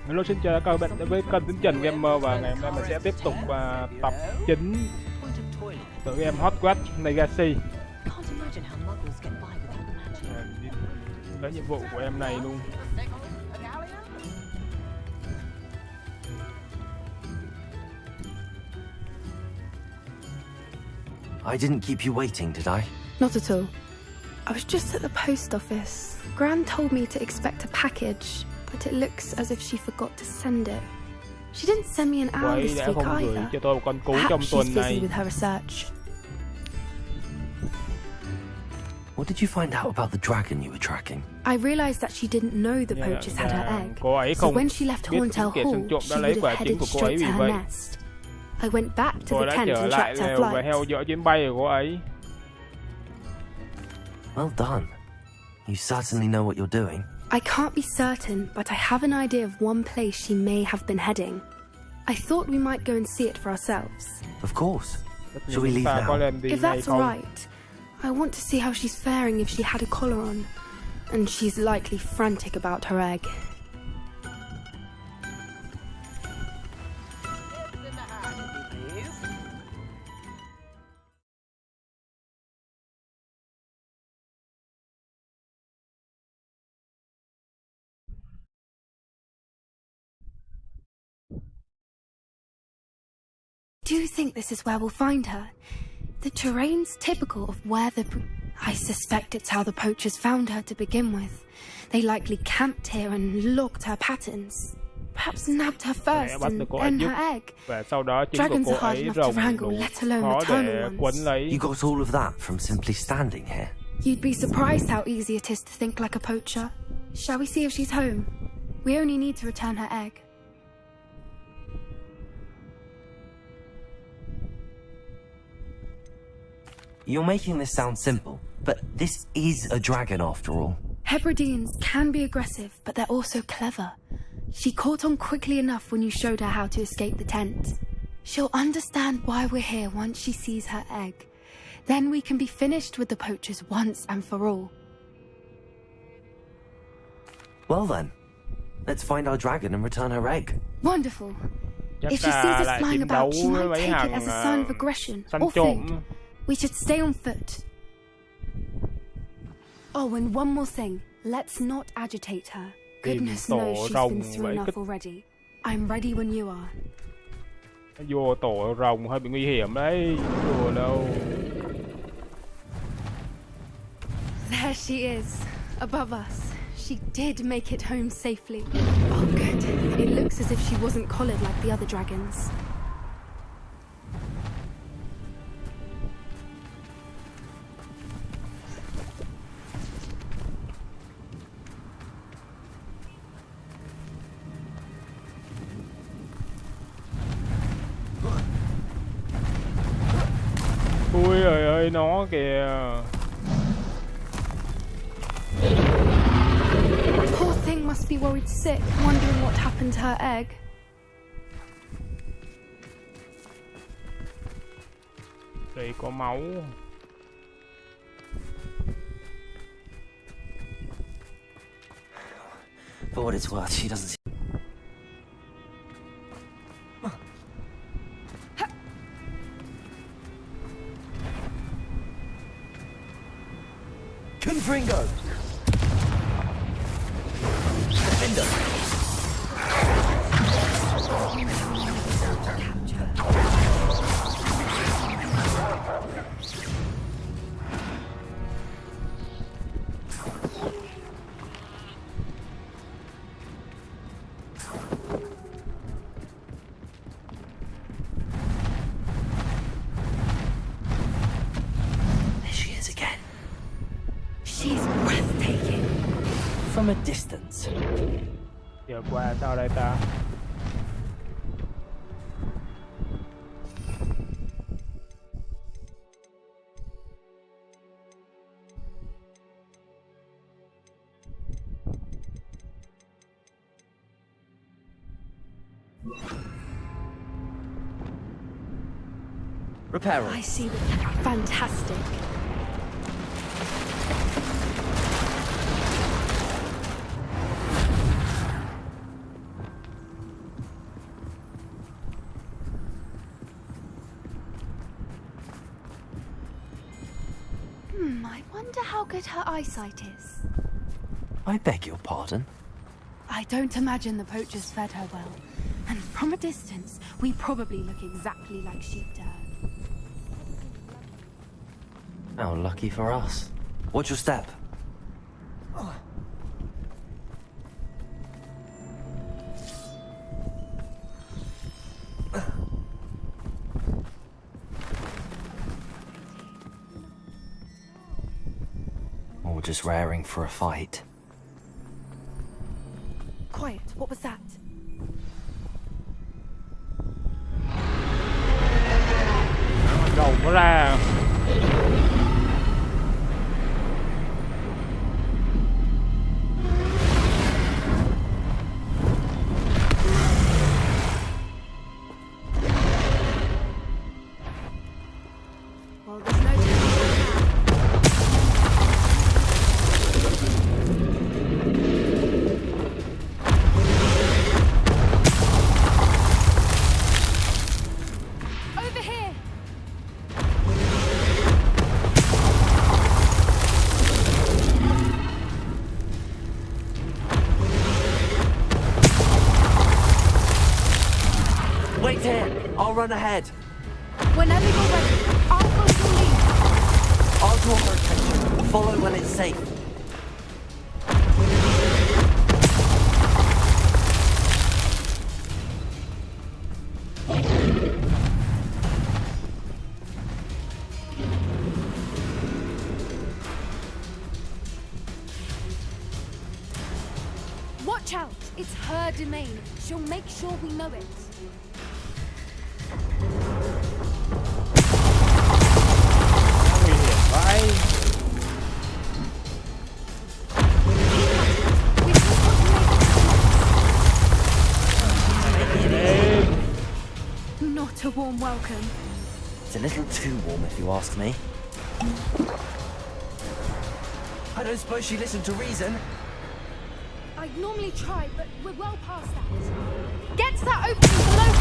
Hello, xin chào các bạn đến với kênh Tiến Trần Gamer, và ngày hôm nay mình sẽ tiếp tục tập 9 tựa game Hogwarts Legacy. Tới nhiệm vụ của em này luôn. I didn't keep you waiting, did I? Not at all. I was just at the post office. Gran told me to expect a package, but it looks as if she forgot to send it. She didn't send me an owl this Đã week không gửi either. cho tôi một con cú trong Perhaps tuần she's busy này. with her research. What did you find out about the dragon you were tracking? I realized that she didn't know the poachers had her egg. Cô ấy So không when she left biết Horntail kẻ săn Hall, trộm đã she lấy would quả have trứng headed của cô ấy straight vì to her vậy. nest. I went back to Cô the đã tent trở and lại tracked her lều và flight. theo dõi chuyến bay của cô ấy. Well done. You certainly know what you're doing. I can't be certain, but I have an idea of one place she may have been heading. I thought we might go and see it for ourselves. Of course. Shall we Chúng leave ta có now? lên đi If ngay that's không? alright, I want to see how she's faring if she had a collar on. And she's likely frantic about her egg. Do you think this is where we'll find her? The terrain's typical of where I suspect it's how the poachers found her to begin with. They likely camped here and logged her patterns. Perhaps nabbed her first and then her egg. Và sau đó chính của Dragons cô are hard ấy enough to rồng wrangle, đủ let alone khó maternal để ones. quấn lấy. You got all of that from simply standing here. You'd be surprised how easy it is to think like a poacher. Shall we see if she's home? We only need to return her egg. You're making this sound simple, but this is a dragon after all. Hebrideans can be aggressive, but they're also clever. She caught on quickly enough when you showed her how to escape the tent. She'll understand why we're here once she sees her egg. Then we can be finished with the poachers once and for all. Well then, let's find our dragon and return her egg. Wonderful. Chắc If she sees là us lại flying chiến đấu about, she với might mấy take hàng it as a sign of aggression săn or trộm. food. We should stay on foot. Oh, and one more thing. Let's not agitate her. Goodness knows she's been through enough already. I'm ready when you are. Vô tổ rồng hơi bị nguy hiểm đấy. Đùa đâu. There she is, above us. She did make it home safely. Oh, good. It looks as if she wasn't collared like the other dragons. Ui trời ơi, nó kìa. Poor thing must be worried sick, wondering what happened to her egg. Đây có máu. For what it's worth, she doesn't see. Confringo! Defender! She's breathtaking. From a distance. Giờ qua sao đây ta? Repair. I see. Fantastic. wonder how good her eyesight is. I beg your pardon? I don't imagine the poachers fed her well. And from a distance, we probably look exactly like sheep to her. How lucky for us. Watch your step. Or just raring for a fight. Quiet, what was that? Đầu nó ra. Well, there's no telling over here. Wait here! I'll run ahead. Whenever you're ready, I'll follow your lead. I'll draw her attention. Follow when it's safe. Watch out! It's her domain. She'll make sure we know it. Nguy hiểm vãi. We just want to make it to the Lên. next. Not a warm welcome. It's a little too warm if you ask me. I don't suppose she listened to reason. I'd normally try, but we're well past that. Get to that opening below.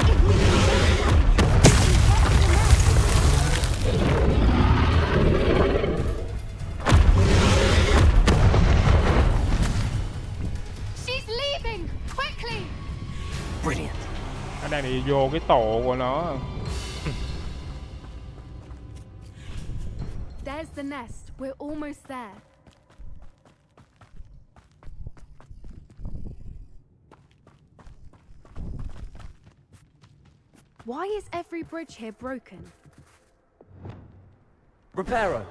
If we can get to that entrance, she's leaving! Quickly! Brilliant. Nó đang đi vô cái tổ của nó. There's the nest. We're almost there. Why is every bridge here broken? Reparo.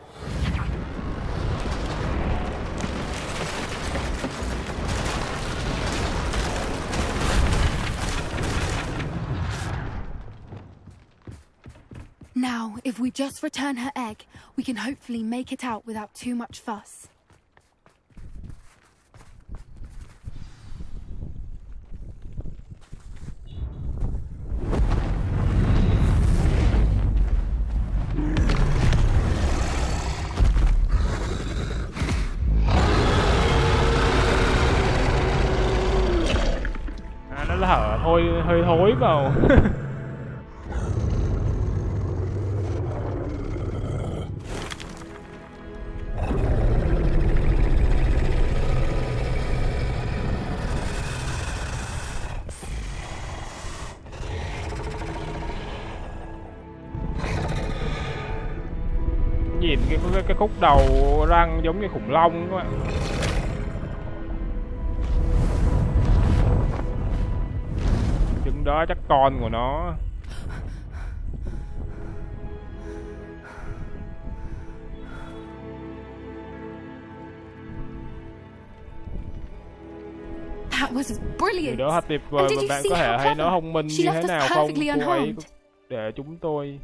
Now, if we just return her egg, we can hopefully make it out without too much fuss. À, nó là hở thôi, hơi thối vào. Nhìn cái khúc đầu răng giống như khủng long các bạn. Trứng đó chắc con của nó. That was brilliant. Điều đó thật tuyệt vời và bạn có thể thấy nó thông minh như thế nào không? Cô ấy để chúng tôi.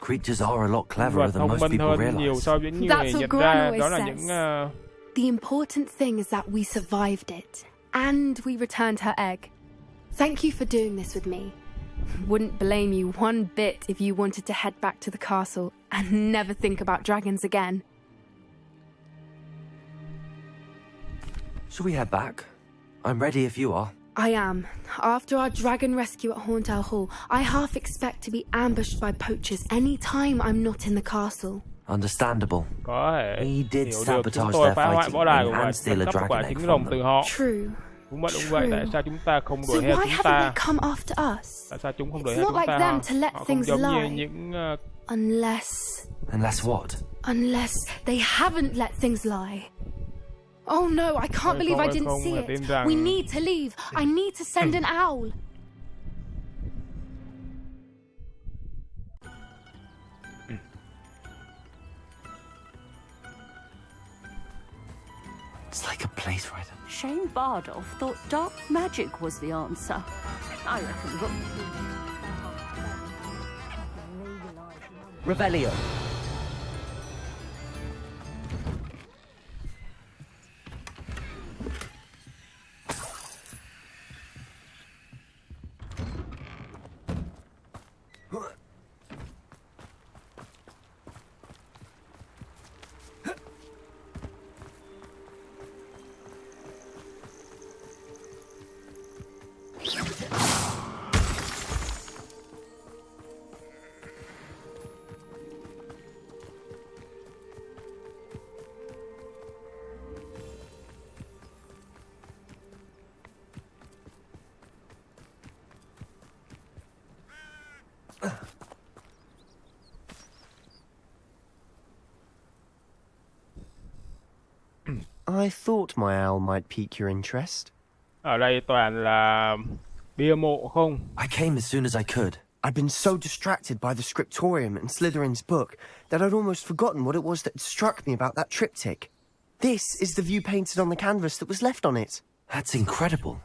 Creatures are a lot cleverer Vật than thông most minh people hơn nhiều realize. so với những That's người what nhận Gran ra. always Đó là says. những The important thing is that we survived it, and we returned her egg. Thank you for doing this with me. Wouldn't blame you one bit if you wanted to head back to the castle and never think about dragons again. Shall we head back? I'm ready if you are. I am. After our dragon rescue at Hauntel Hall, I half expect to be ambushed by poachers any time I'm not in the castle. Understandable. Có thể We did hiểu được chúng sabotage tôi their phá hoại fighting võ đài ring của bà, and steal a cắp dragon quả egg trứng from rồng them. từ họ. True. Đúng vậy, tại sao chúng ta không So đuổi theo why chúng haven't ta? they come after us? Tại sao chúng không đuổi It's theo not chúng like ta? them to let Họ không things giống như lie. những Unless what? Unless they haven't let things lie. Oh no, I can't believe I didn't see it. We need to leave. I need to send an owl. It's like a place right. Shane Bardolph thought dark magic was the answer. I reckon Rook... Revelio. I thought my owl might pique your interest. Ở đây toàn là bia mộ không? I came as soon as I could. I'd been so distracted by the scriptorium and Slytherin's book that I'd almost forgotten what it was that had struck me about that triptych. This is the view painted on the canvas that was left on it. That's incredible.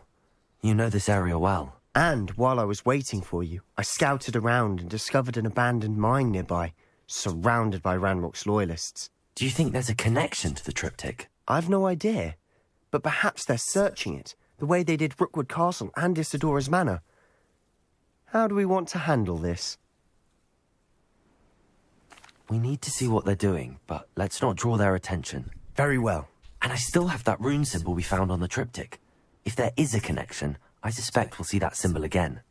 You know this area well. And while I was waiting for you, I scouted around and discovered an abandoned mine nearby, surrounded by Ranrok's loyalists. Do you think there's a connection to the triptych? I've no idea, but perhaps they're searching it, the way they did Rookwood Castle and Isidora's Manor. How do we want to handle this? We need to see what they're doing, but let's not draw their attention. Very well. And I still have that rune symbol we found on the triptych. If there is a connection, I suspect we'll see that symbol again.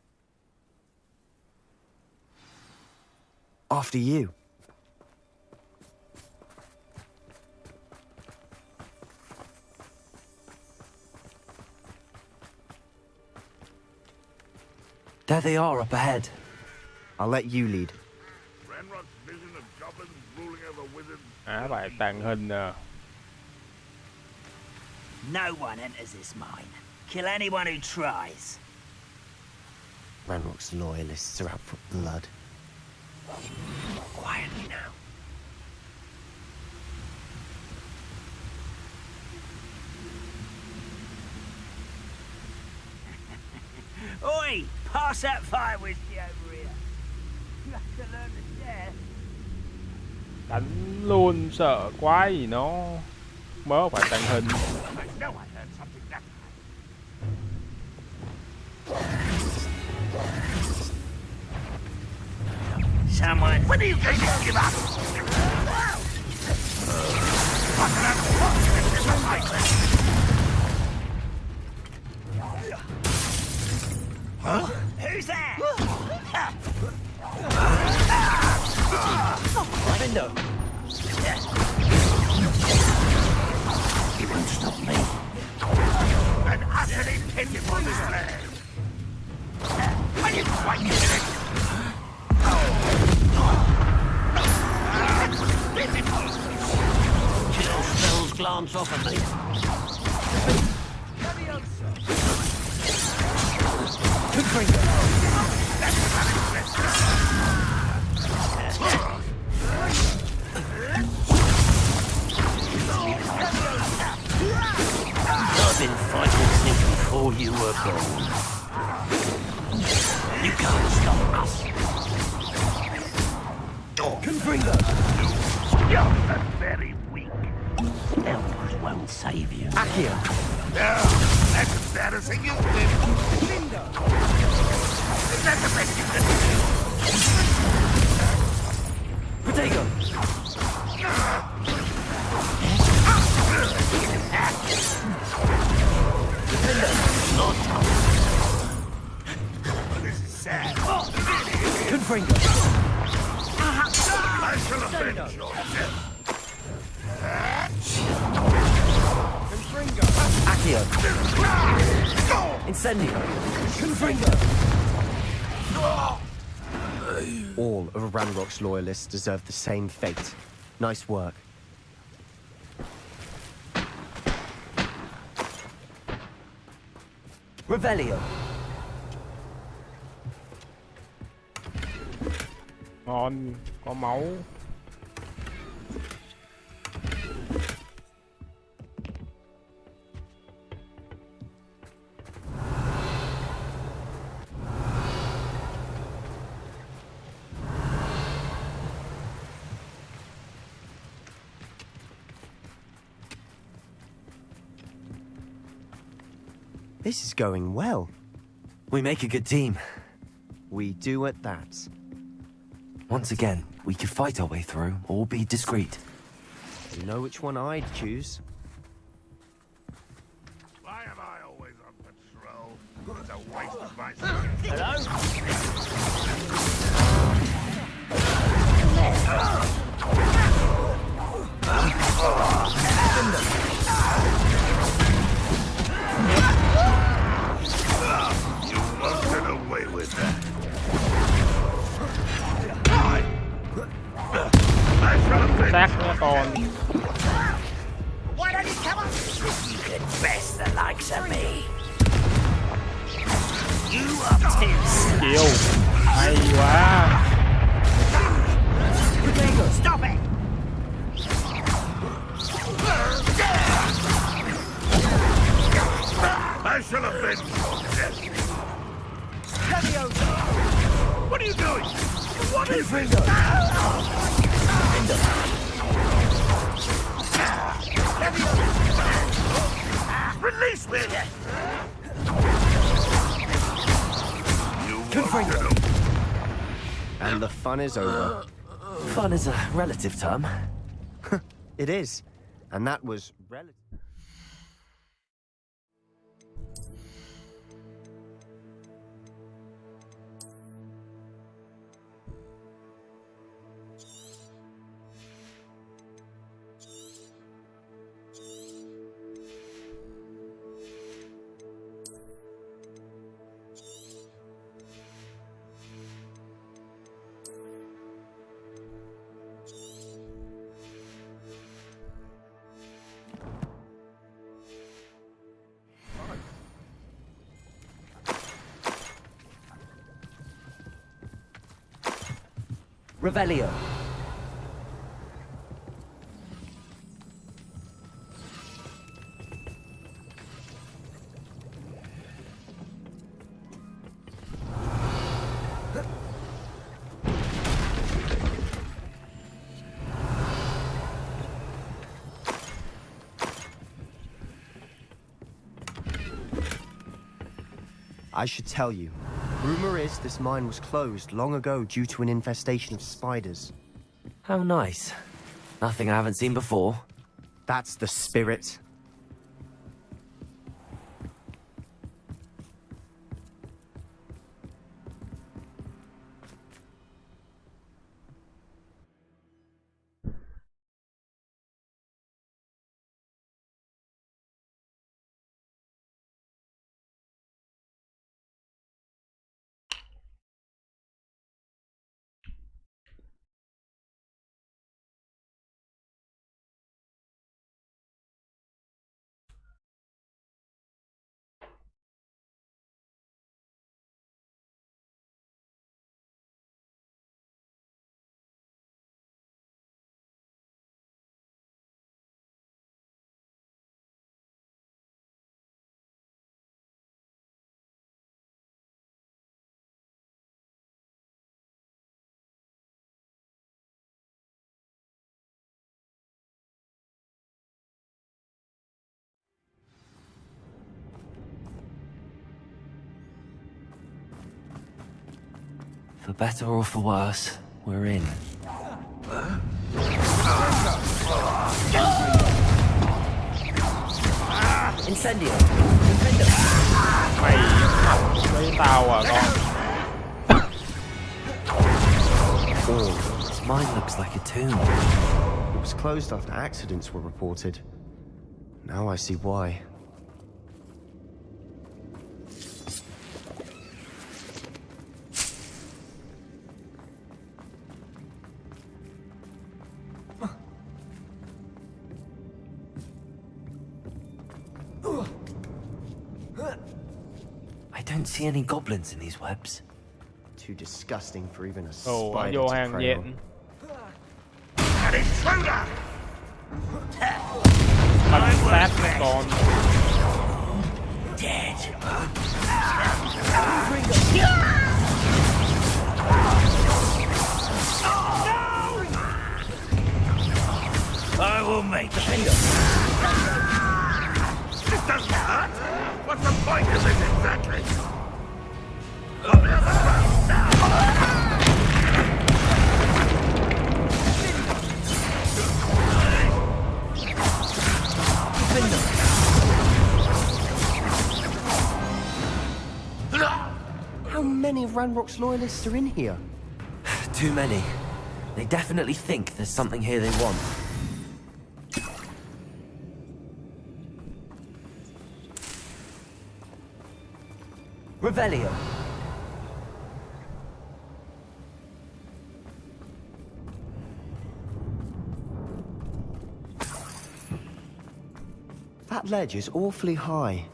After you. There they are up ahead. I'll let you lead. Ranrok's vision of goblins ruling over wizards. Bài tàng hình à. No one enters this mine. Kill anyone who tries. Ranrok's loyalists are out for blood. Quietly now. Oi! Pass that fire whiskey over here. You have to learn to share. Đánh luôn, sợ quái gì nó. Mớ phải tàng hình. I know I heard something that Someone... When are you going to give up? Huh? Who's that? Window. He won't stop me. An utterly pitiful display. I didn't quite get it. Kill spells glance off of me. I've been fighting since before you were born. You can't stop us. Confringo. You're very weak. Elders won't save you. Accio. No, that's embarrassing, isn't it? Linda. Is that the best you can do? Protego. Not Revelio. Incendio. Confringo. All of Ranrok's loyalists deserve the same fate. Nice work. Revelio. Ngon, có máu. This is going well. We make a good team. We do at that. Once again, we could fight our way through or be discreet. You know which one I'd choose? Why am I always on patrol? It's a waste of my time. You won't get away with that. Xác nó còn. Why don't you come on? You could best the likes of me. You up to Chịu. Hay quá. Stop it! I shall avenge your death. What are you doing? What is this? Release me! You want to know? And the fun is over. Fun is a relative term. It is. And that was relative. Revelio. I should tell you. Rumor is this mine was closed long ago due to an infestation of spiders. How nice. Nothing I haven't seen before. That's the spirit. For better or for worse, we're in. Incendio. Mày lấy tao à con. This mine looks like a tomb. It was closed after accidents were reported. Now I see why. don't see any goblins in these webs. Too disgusting for even a Ồ, spider vô to hàng prey nhện. on. An intruder! Bắn sát con. Dead. I will make the finger. This doesn't hurt! What's the point of it exactly? How many of Ranrock's loyalists are in here? Too many. They definitely think there's something here they want. Revelio. That ledge is awfully high.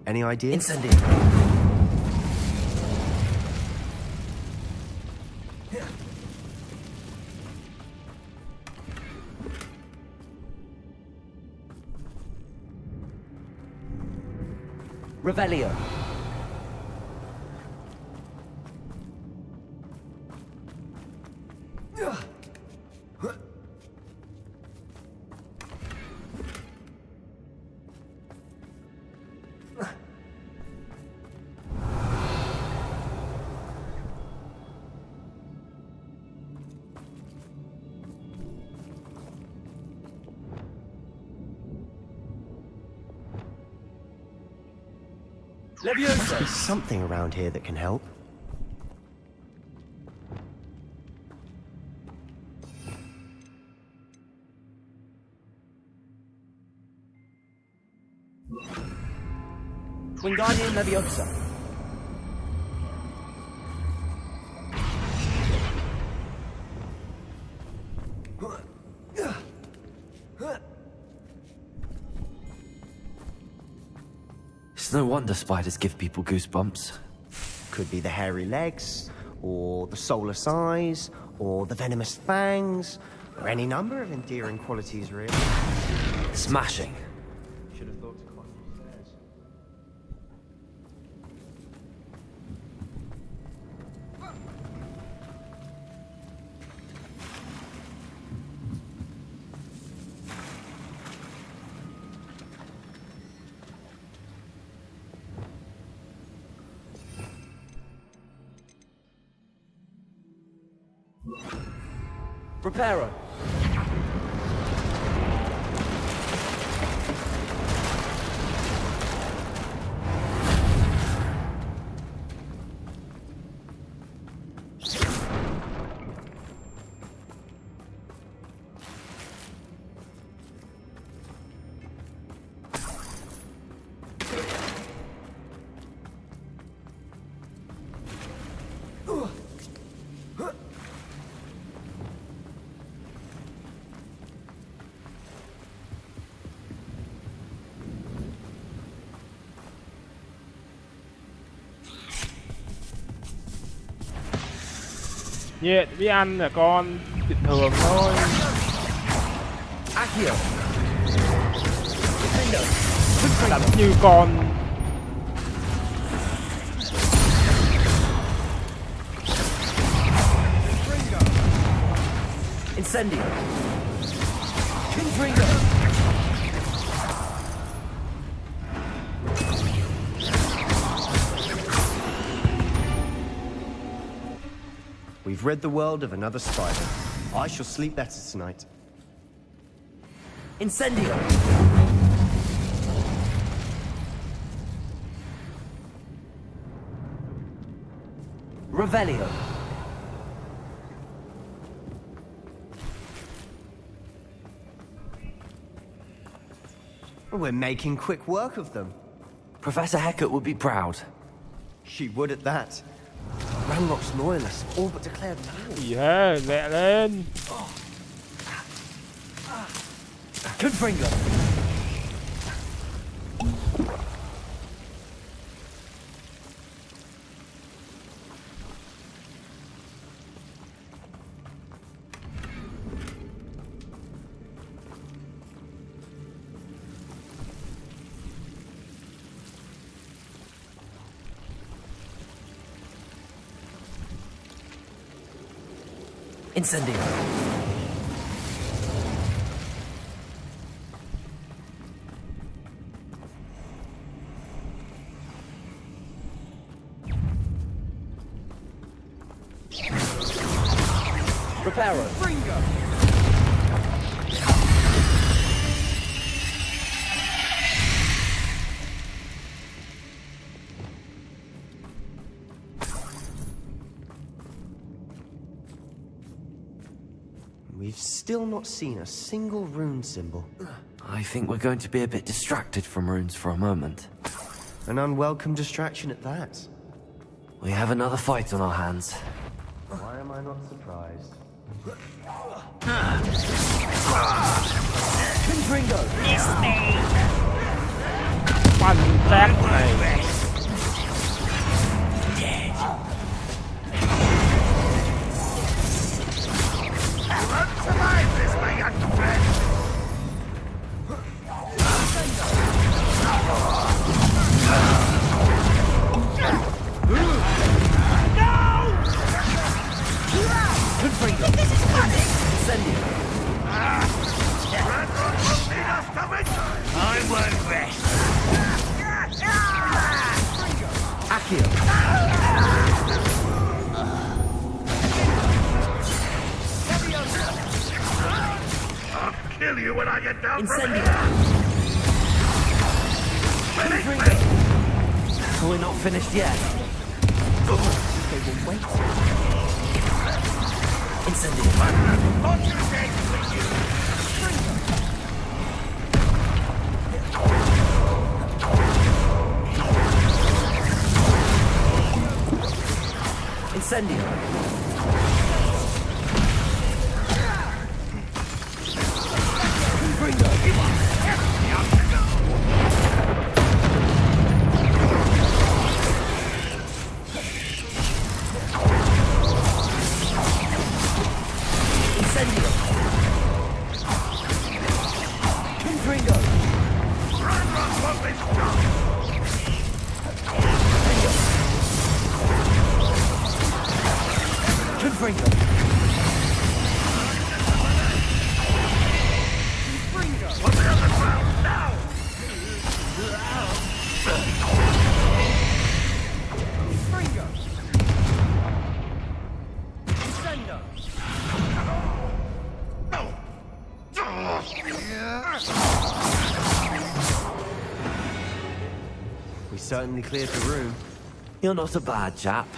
Any ideas? Incendio. Revelio. Must be something around here that can help. Wingardium Leviosa. It's no wonder spiders give people goosebumps. Could be the hairy legs, or the soulless eyes, or the venomous fangs, or any number of endearing qualities, really. Smashing. Should have thought to climb upstairs. Preparo. Nhện với ăn là con bình thường thôi. Accio. Làm như con. Incendio. Confringo. We've rid the world of another spider. I shall sleep better tonight. Incendio. Revelio. We're making quick work of them. Professor Hecat would be proud. She would at that. Ranrock's loyalists all but declared war. Gì thế? Lẹ lên. Confringo. Incendio. Reparo. Fringo. We've still not seen a single rune symbol. I think we're going to be a bit distracted from runes for a moment. An unwelcome distraction at that. We have another fight on our hands. Why am I not surprised? Ringo! Miss me. Bắn xác này. You won't survive this, my young friend. Ranrok will lead us to victory. I won't rest. Accio! I'll kill you when I get down from Incendio. here. We're not finished yet. They will wait. Incendio. On to the day with you. Incendio. Incendio. Confringo. Ranrok won't be stopped. Confringo. On the other ground now. Fringo. Descendo. We certainly cleared the room. You're not a bad chap.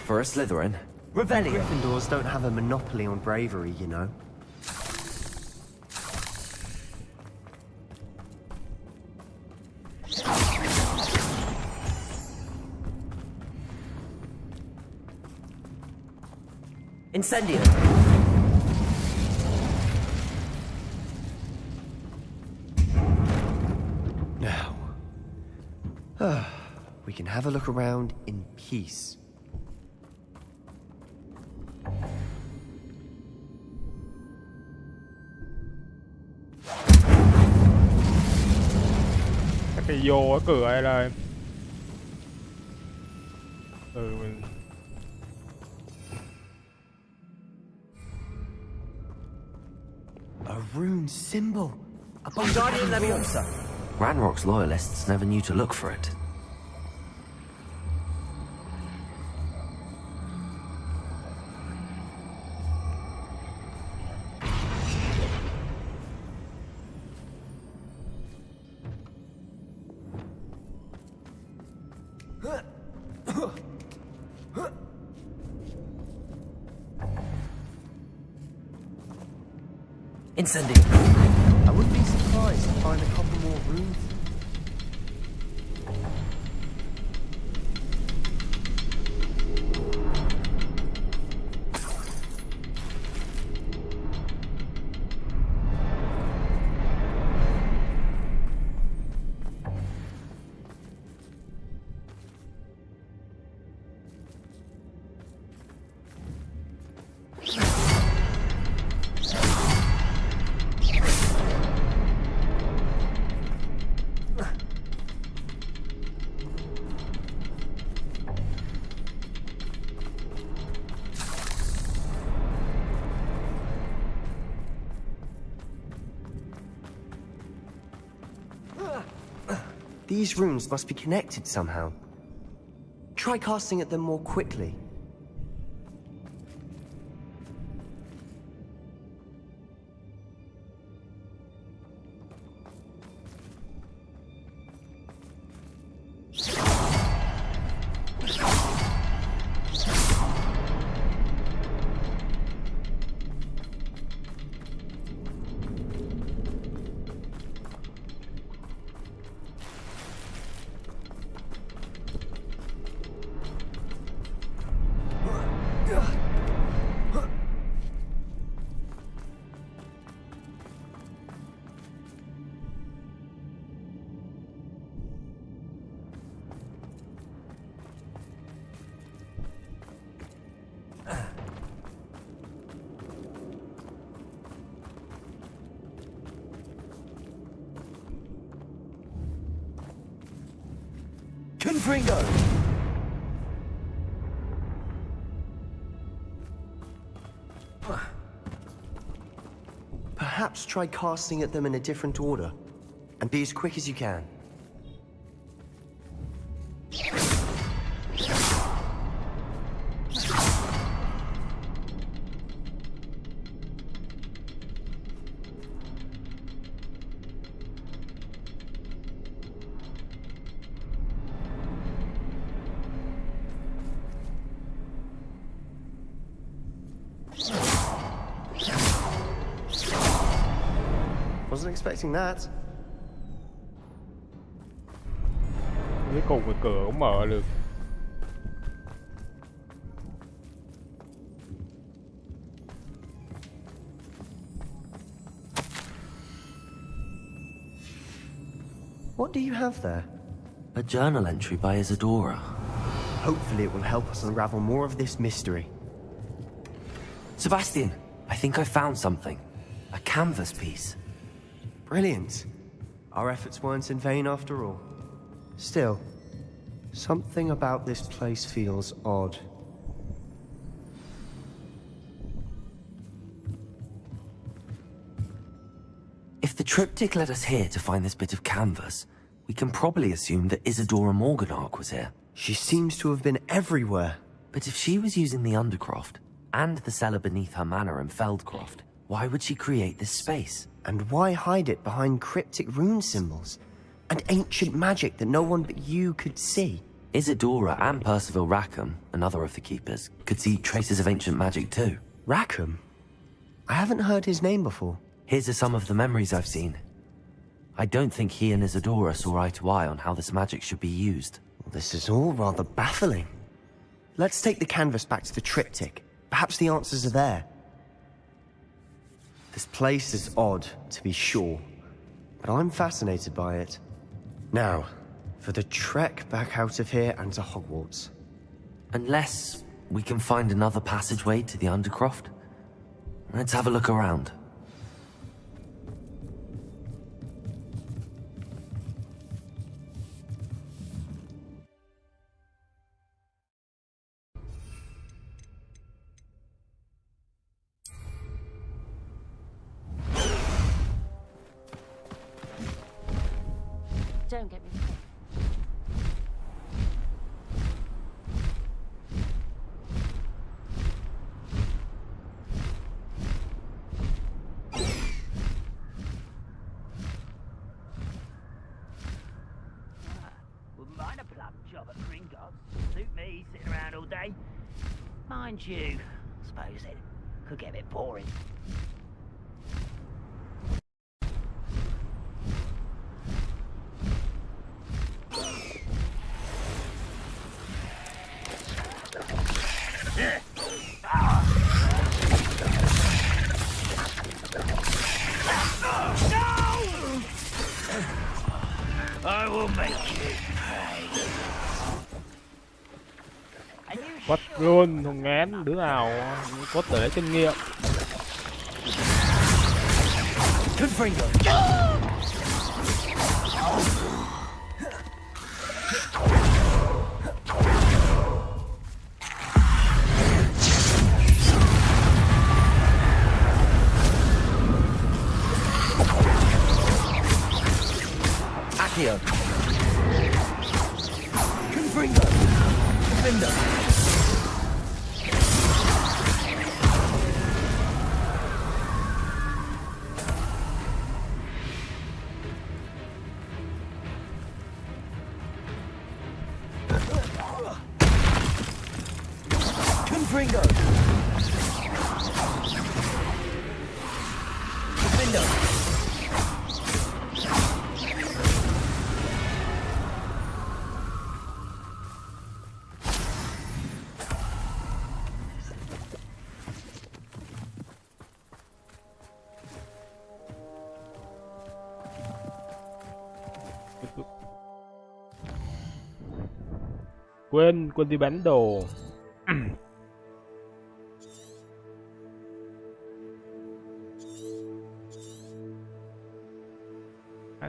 For a Slytherin. Revelio. Gryffindors don't have a monopoly on bravery, you know. Incendio. Now. We can have a look around in peace. Chắc đi vô cái cửa đây rồi. Mình... A rune symbol. A Guardian Leviosa. Ranrock's loyalists never knew to look for it. Incendio. I wouldn't be surprised to find a couple more runes. These runes must be connected somehow. Try casting at them more quickly. Confringo! Perhaps try casting at them in a different order. And be as quick as you can. Wasn't expecting that. Cuối cùng cái cửa cũng mở được. What do you have there? A journal entry by Isadora. Hopefully it will help us unravel more of this mystery. Sebastian, I think I found something. A canvas piece. Brilliant. Our efforts weren't in vain after all. Still, something about this place feels odd. If the triptych led us here to find this bit of canvas, we can probably assume that Isadora Morganark was here. She seems to have been everywhere. But if she was using the Undercroft, and the cellar beneath her manor in Feldcroft, why would she create this space? And why hide it behind cryptic rune symbols? And ancient magic that no one but you could see? Isadora and Percival Rackham, another of the keepers, could see traces of ancient magic too. Rackham? I haven't heard his name before. Here's are some of the memories I've seen. I don't think he and Isadora saw eye to eye on how this magic should be used. This is all rather baffling. Let's take the canvas back to the triptych. Perhaps the answers are there. This place is odd, to be sure, but I'm fascinated by it. Now, for the trek back out of here and to Hogwarts. Unless we can find another passageway to the Undercroft. Let's have a look around. Don't get me wrong. Wouldn't mind a plum job at Gringotts. Suit me, sitting around all day. Mind you, I suppose it could get a bit boring. I will make you pay. Quất luôn, không ngán đứa nào có thể kinh nghiệm. Confringo! Accio! Confringo! Defender! Confringo! Defender! Quên đi bán đồ.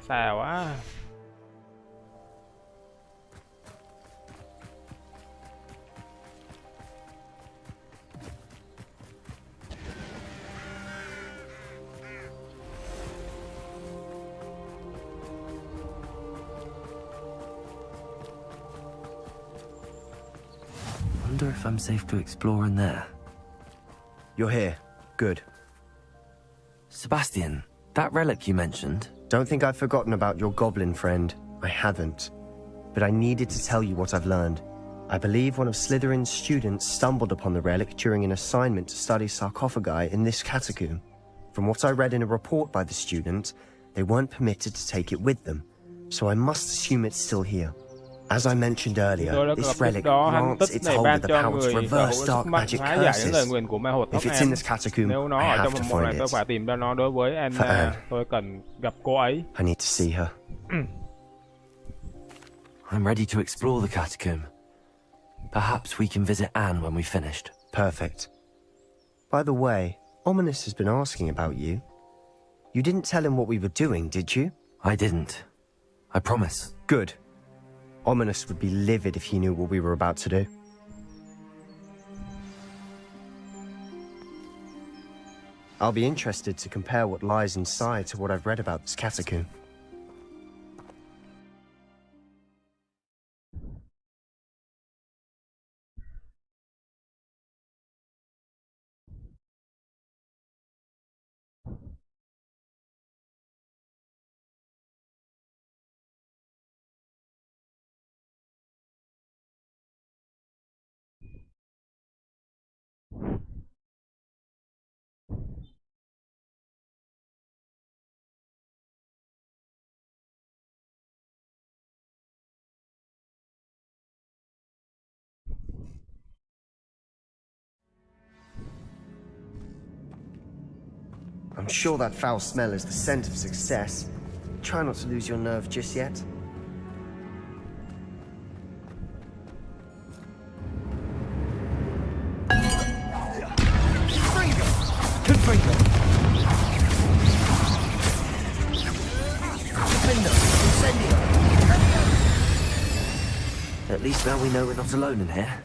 Xà quá. Wonder if I'm safe to explore in there. You're here. Good. Sebastian, that relic you mentioned. Don't think I've forgotten about your goblin friend. I haven't. But I needed to tell you what I've learned. I believe one of Slytherin's students stumbled upon the relic during an assignment to study sarcophagi in this catacomb. From what I read in a report by the student, they weren't permitted to take it with them, so I must assume it's still here. As I mentioned earlier, this relic grants its holder the power to reverse dark magic curses. If it's in this catacomb, Nếu nó I ở have trong to một mộ này, find tôi it. phải tìm ra nó. Đối với Anna, tôi cần gặp cô ấy. I need to see her. I'm ready to explore the catacomb. Perhaps we can visit Anne when we've finished. Perfect. By the way, Ominous has been asking about you. You didn't tell him what we were doing, did you? I didn't. I promise. Good. Ominous would be livid if he knew what we were about to do. I'll be interested to compare what lies inside to what I've read about this catacomb. I'm sure that foul smell is the scent of success. Try not to lose your nerve just yet. Confringo! Defender! Incendio! At least now we know we're not alone in here.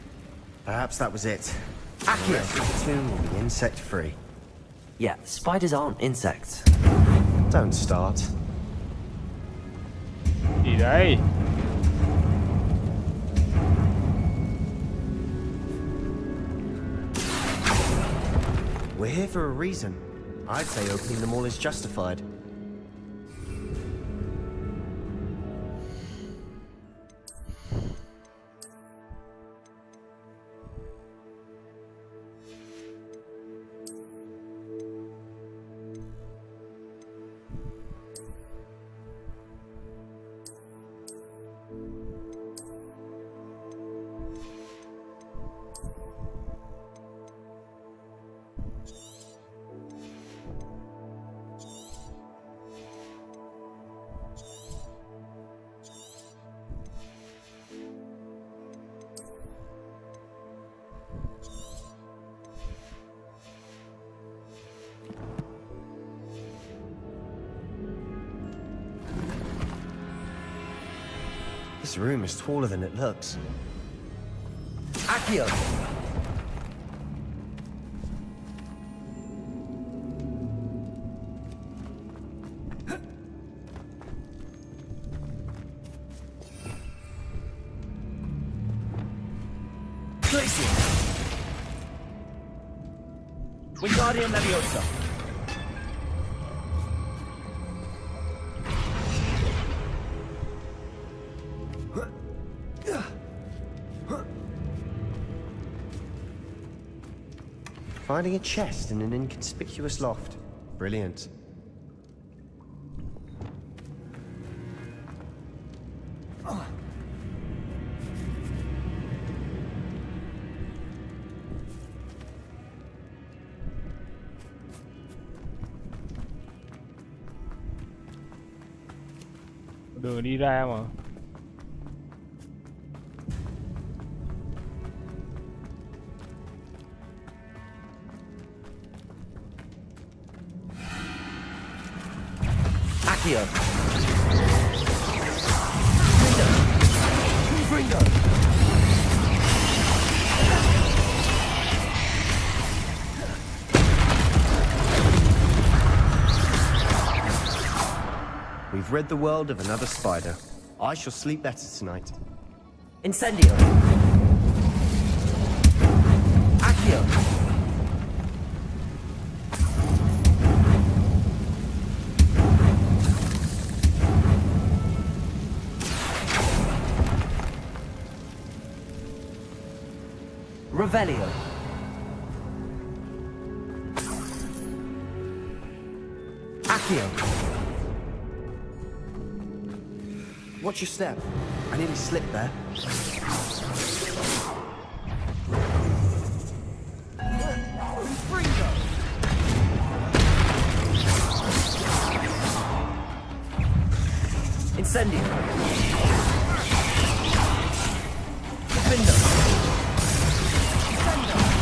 Perhaps that was it. Accio! The tomb will be insect-free. Yeah, spiders aren't insects. Don't start. Gì đây? We're here for a reason. I'd say opening them all is justified. This room is taller than it looks. Accio! Elysium. Wingardium Leviosa. Finding a chest in an inconspicuous loft. Brilliant. Đường đi ra mà. Accio. Confringo. We've rid the world of another spider. I shall sleep better tonight. Incendio. Accio. Revelio. Accio. Watch your step. I nearly slipped there. Confringo. Incendio. Defendo.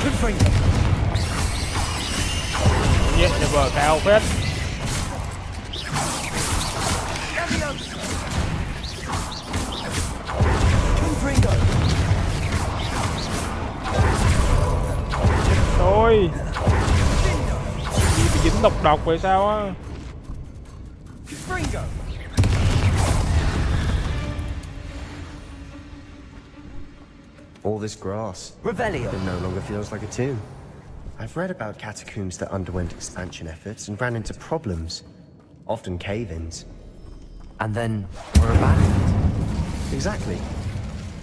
Confringo. Yes, nó bờ cao phết. Leviosa. Confringo. Thôi. Đi bị dính độc vậy sao á? Confringo. All this grass. Revelio. It no longer feels like a tomb. I've read about catacombs that underwent expansion efforts and ran into problems. Often cave-ins. And then were abandoned. Exactly.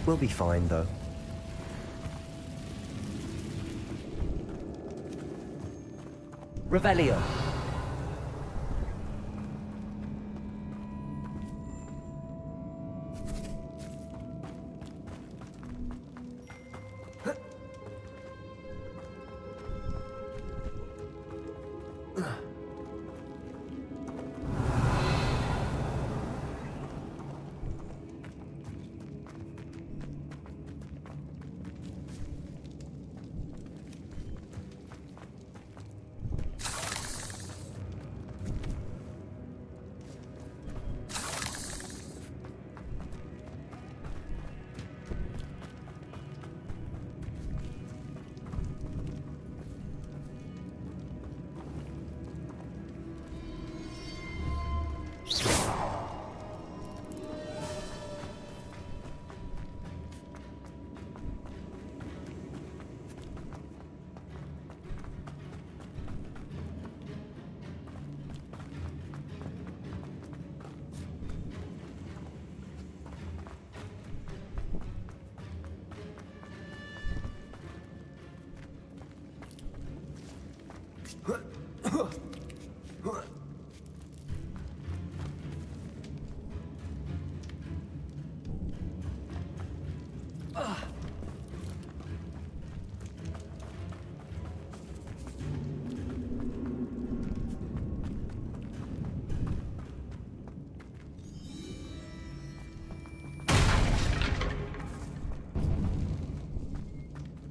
We'll be fine, though. Revelio.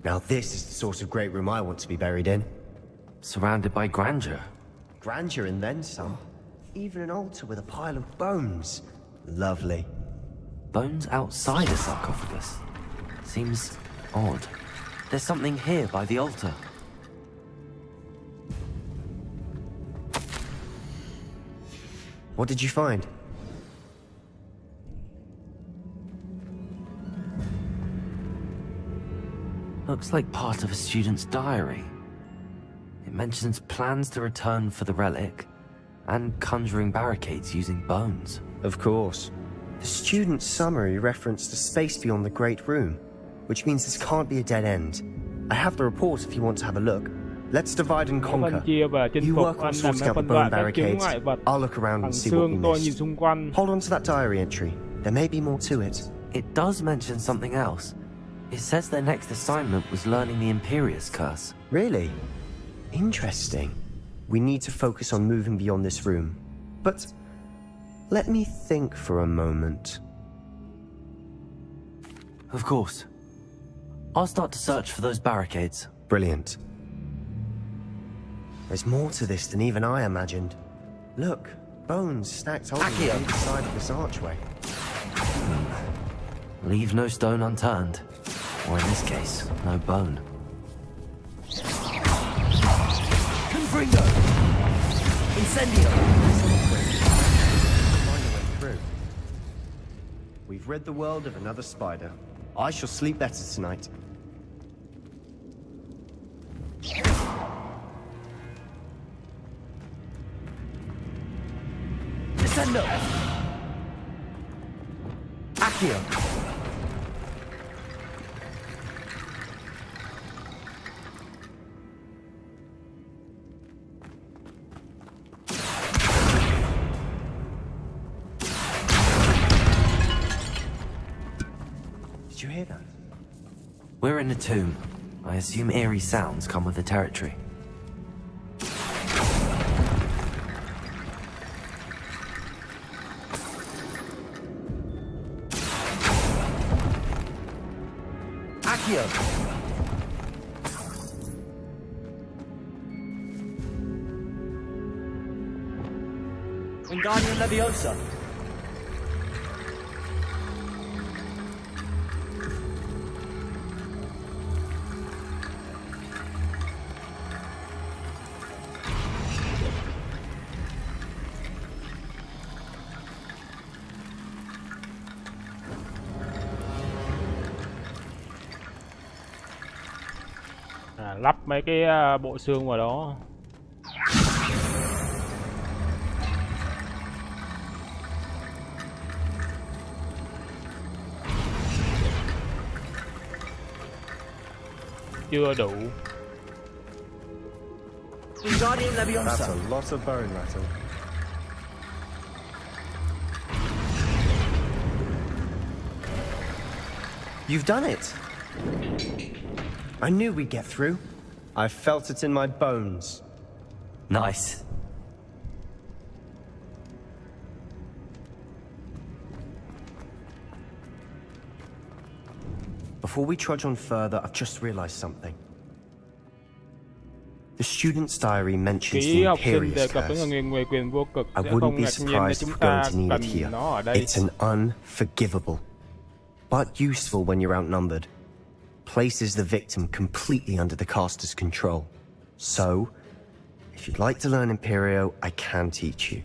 Now this is the sort of great room I want to be buried in. Surrounded by grandeur. Grandeur and then some. Even an altar with a pile of bones. Lovely. Bones outside a sarcophagus. Seems odd. There's something here by the altar. What did you find? Looks like part of a student's diary. It mentions plans to return for the relic and conjuring barricades using bones. Of course. The student's summary referenced a space beyond the Great Room, which means this can't be a dead end. I have the report if you want to have a look. Let's divide and phân conquer. chia và chinh You phục, work on anh sorting làm out the phân bone loại các chướng barricades. ngại vật. I'll look around Thằng and see what we xương tôi nhìn missed. xung quanh. Hold on to that diary entry. There may be more to it. It does mention something else. It says their next assignment was learning the Imperius curse. Really? Interesting. We need to focus on moving beyond this room. But let me think for a moment. Of course. I'll start to search for those barricades. Brilliant. There's more to this than even I imagined. Look, bones stacked on either side of this archway. Leave no stone unturned. Or in this case, no bone. Confringo! Incendio! Find a way through. We've rid the world of another spider. I shall sleep better tonight. Descendo! Accio! Did you hear that? We're in a tomb. I assume eerie sounds come with the territory. Accio! Wingardium Leviosa! Lắp mấy cái bộ xương vào đó. Chưa đủ. Wingardium That's Leviosa! a lot of bone rattle. You've done it! I knew we'd get through. I felt it in my bones. Nice. Before we trudge on further, I've just realized something. The student's diary mentions Ký the học sinh đề Imperious cập đến curse. người quyền vô cực I sẽ wouldn't không be ngạc nhiên nếu surprised chúng if we're ta going to need cần it here. nó ở đây. It's an unforgivable, but useful when you're outnumbered. Places the victim completely under the caster's control. So, if you'd like to learn Imperio, I can teach you.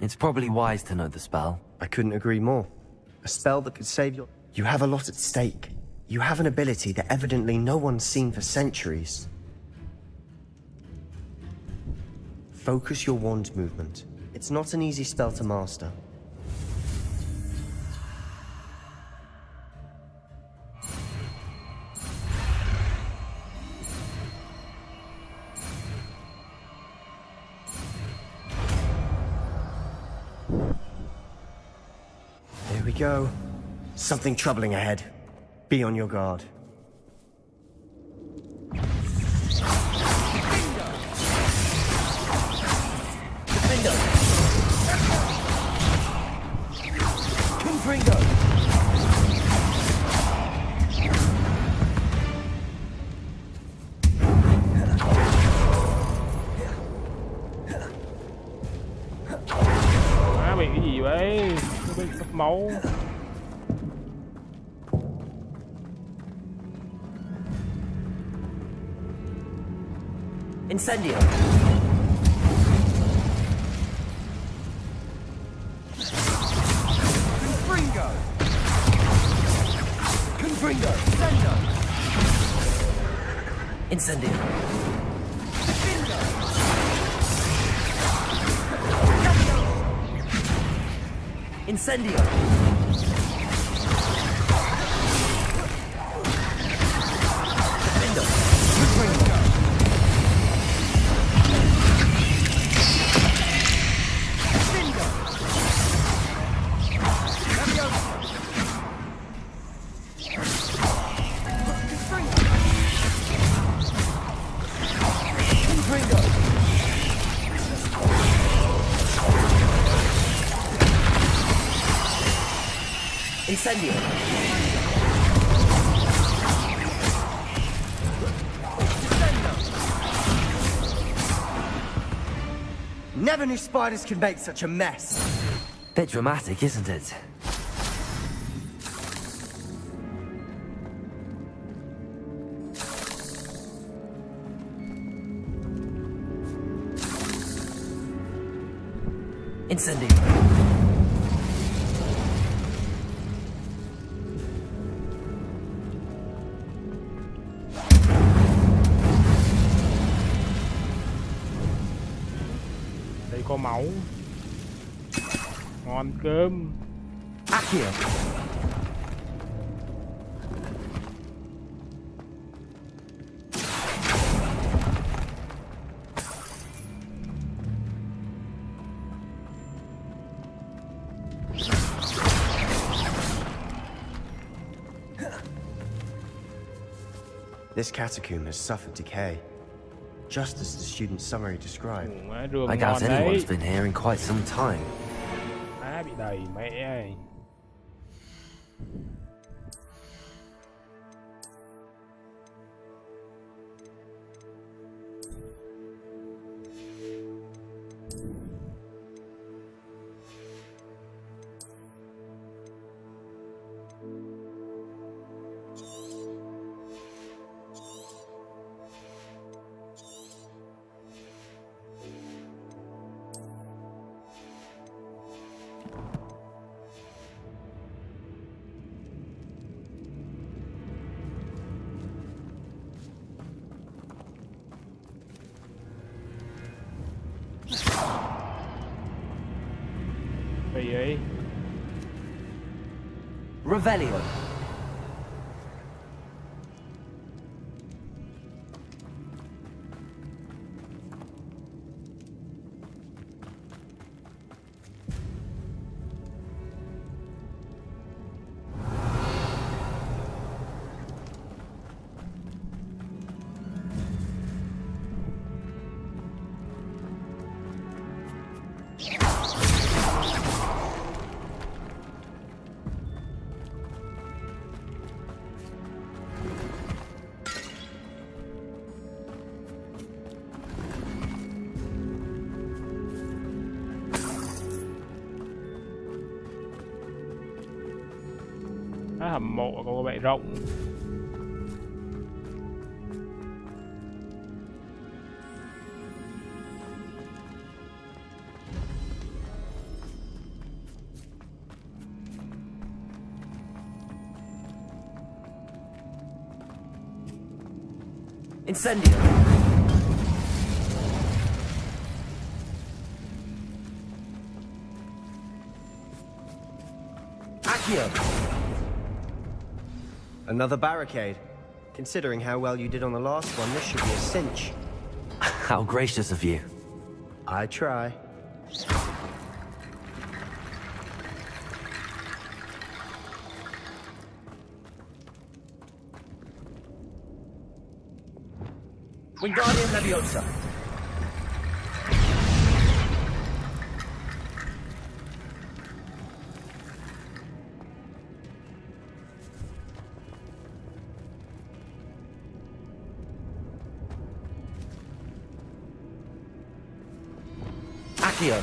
It's probably wise to know the spell. I couldn't agree more. A spell that could save your... You have a lot at stake. You have an ability that evidently no one's seen for centuries. Focus your wand movement. It's not an easy spell to master. Here we go. Something troubling ahead. Be on your guard. Defendo! Confringo! Má bị cái gì vậy? Nó bị mất máu. Incendio! Gringo! Sendo! Incendio! Bingo! Incendio! Defendo! Gringo! Incendio! Never knew spiders could make such a mess. Bit dramatic, isn't it? Incendio! Đây có máu. Ngon cơm. Accio! This catacomb has suffered decay, just as the student's summary described. Má đường I ngon doubt đấy. anyone's been here in quite some time. Má bị đầy mẹ ơi. Gì vậy? Revelio! Hầm mộ có vẻ rộng. Incendio! Accio! Another barricade. Considering how well you did on the last one, this should be a cinch. How gracious of you. I try. Wingardium Leviosa! Accio!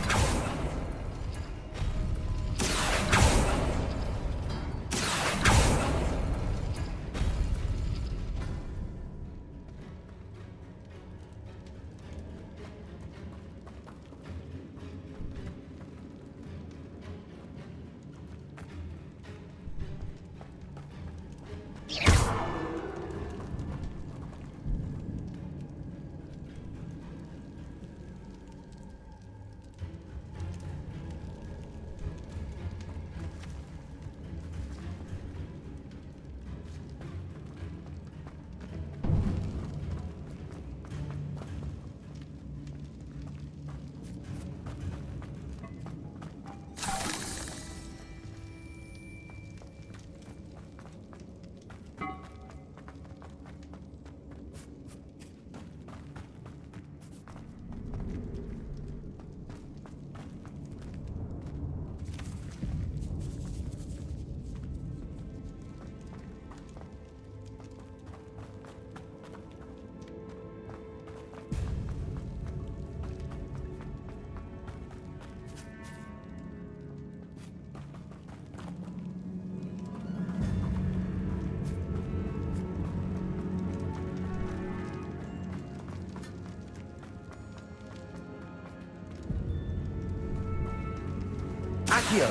Accio.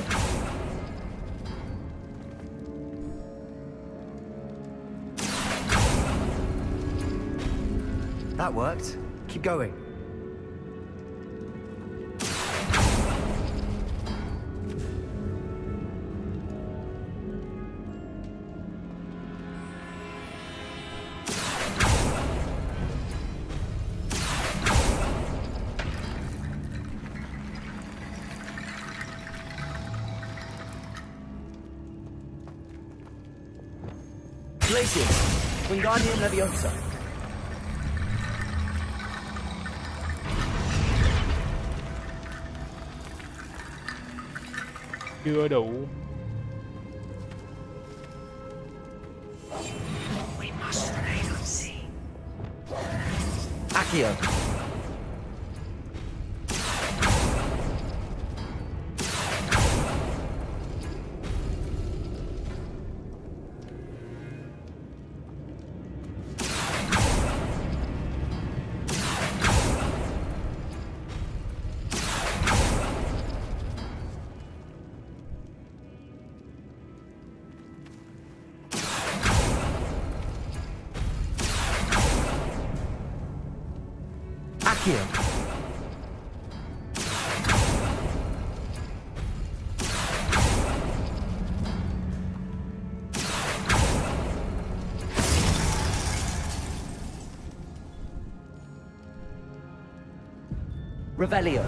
That worked. Keep going. Glacius. Wingardium Leviosa. Chưa đủ. Accio. Accio. Revelio.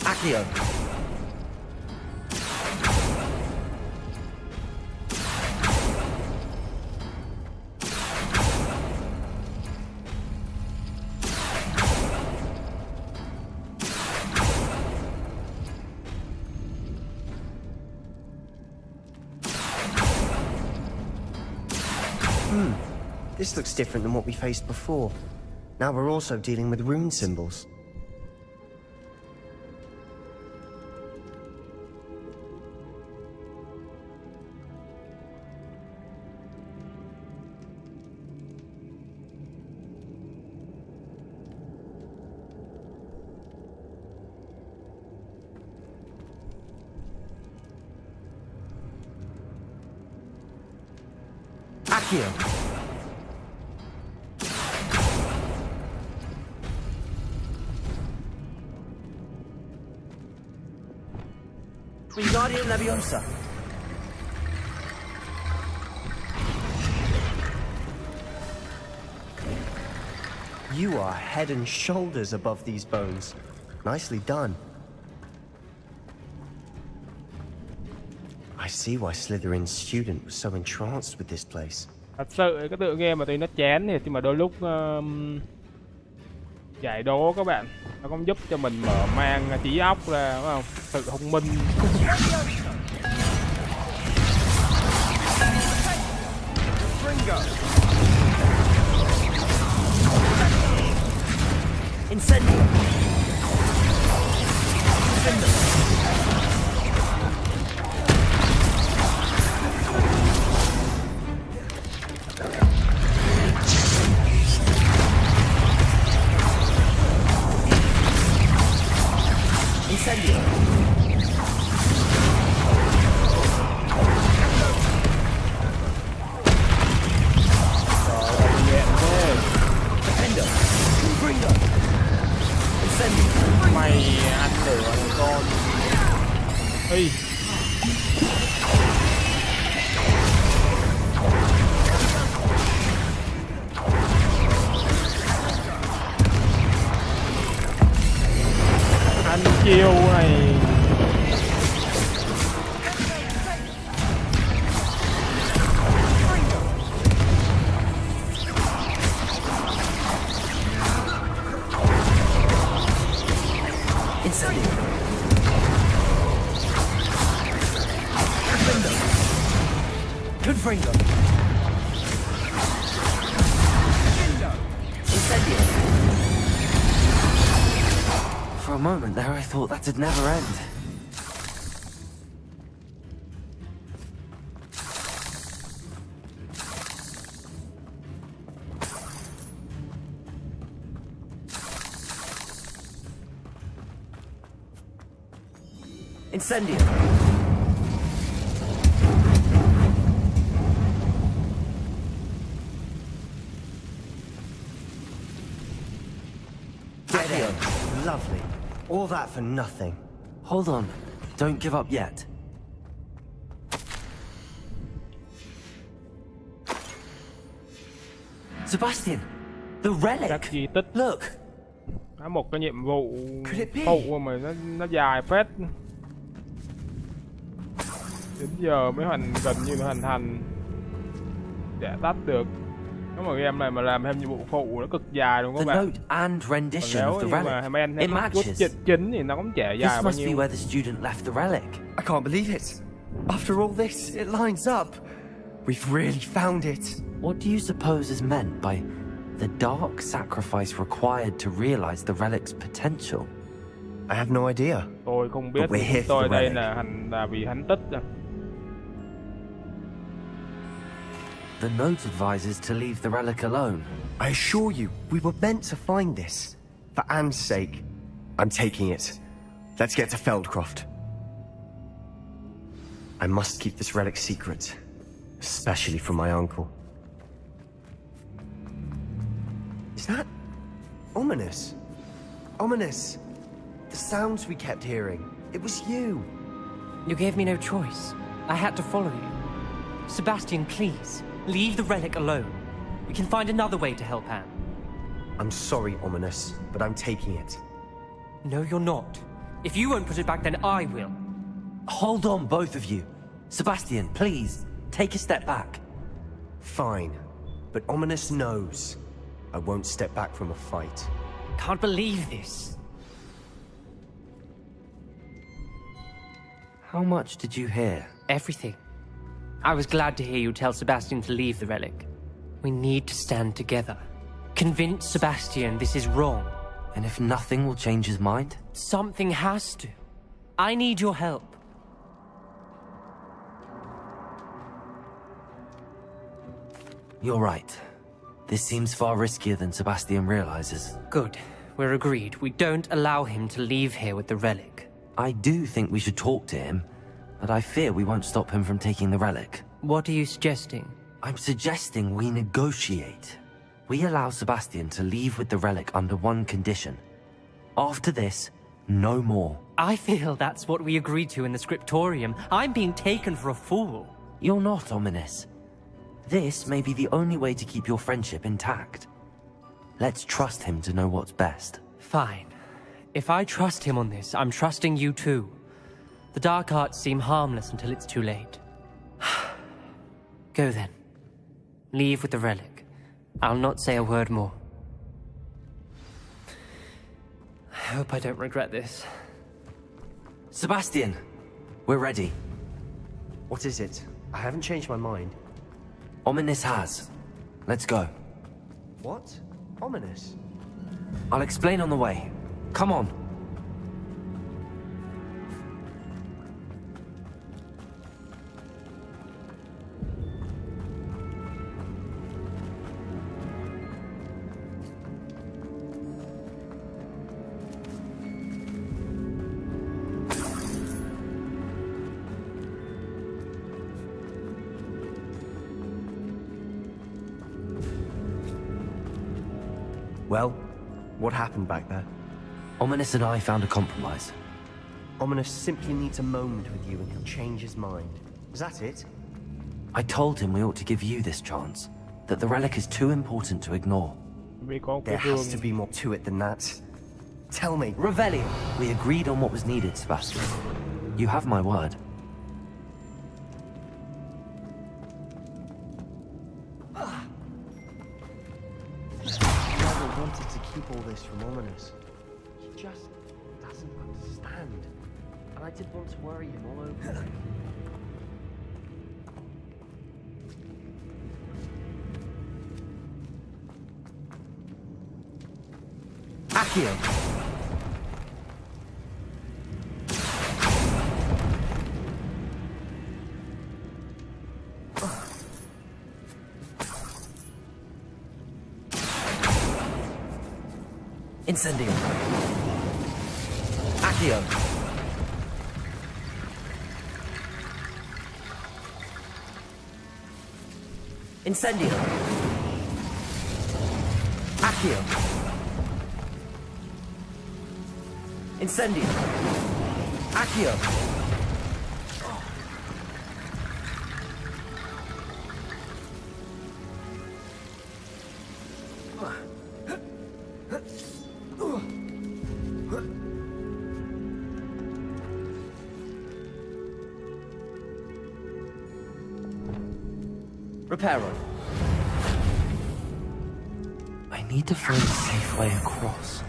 Accio. This looks different than what we faced before. Now we're also dealing with rune symbols. Accio. Wingardium Leviosa. You are head and shoulders above these bones. Nicely done. I see why Slytherin's student was so entranced with this place. Thật sự cái tựa game mà tuy nó chán thì mà đôi lúc giải đố các bạn, nó cũng giúp cho mình mở mang trí óc ra, đúng không? Sự thông minh. Incendio. Incendio. Defender. Bringer. Incendio. Mày ăn lửa này con. Ê. Ăn chiêu này. Incendio. Confringo. Incendio. moment there, I thought that'd never end. Incendio. Lovely. All that for nothing. Hold on. Don't give up yet. Sebastian! The relic! Các di tích. Look! Có một cái nhiệm vụ Could it be? phụ mà nó dài phết. Đến giờ mới gần như là hoàn thành để tắt được. Nếu mà game này mà làm thêm nhiệm vụ phụ nó cực dài luôn các The bạn. note and rendition Nếu of the như mà relic. men It hay cốt matches. chính thì nó cũng chả dài This bao must be nhiêu. where the student left the relic. I can't believe it. After all this, it lines up. We've really found it. What do you suppose is meant by the dark sacrifice required to realize the relic's potential? I have no idea. Tôi không biết. But we're here for Tôi the đây relic. là vì hắn tích rồi. The note advises to leave the relic alone. I assure you, we were meant to find this. For Anne's sake. I'm taking it. Let's get to Feldcroft. I must keep this relic secret. Especially from my uncle. Is that ominous? Ominous. The sounds we kept hearing. It was you. You gave me no choice. I had to follow you. Sebastian, please, leave the relic alone. We can find another way to help Anne. I'm sorry, Ominous, but I'm taking it. No, you're not. If you won't put it back, then I will. Hold on, both of you. Sebastian, please, take a step back. Fine. But Ominous knows. I won't step back from a fight. Can't believe this. How much did you hear? Everything. I was glad to hear you tell Sebastian to leave the relic. We need to stand together. Convince Sebastian this is wrong. And if nothing will change his mind? Something has to. I need your help. You're right. This seems far riskier than Sebastian realizes. Good. We're agreed. We don't allow him to leave here with the relic. I do think we should talk to him, but I fear we won't stop him from taking the relic. What are you suggesting? I'm suggesting we negotiate. We allow Sebastian to leave with the relic under one condition. After this, no more. I feel that's what we agreed to in the scriptorium. I'm being taken for a fool. You're not, Ominous. This may be the only way to keep your friendship intact. Let's trust him to know what's best. Fine. If I trust him on this, I'm trusting you too. The dark arts seem harmless until it's too late. Go then. Leave with the relic. I'll not say a word more. I hope I don't regret this. Sebastian, we're ready. What is it? I haven't changed my mind. Ominous has. Let's go. What? Ominous? I'll explain on the way. Come on. Well, what happened back there? Ominous and I found a compromise. Ominous simply needs a moment with you and he'll change his mind. Is that it? I told him we ought to give you this chance. That the relic is too important to ignore. Vì có There cái has to be more to it than that. Tell me. Revelio! We agreed on what was needed, Sebastian. You have my word. I never wanted to keep all this from Ominous. He just doesn't understand. And I did want to worry him all over again. Accio. Incendio. Accio. Incendio. Accio. Incendio. Accio. Reparo. I need to find a safe way across.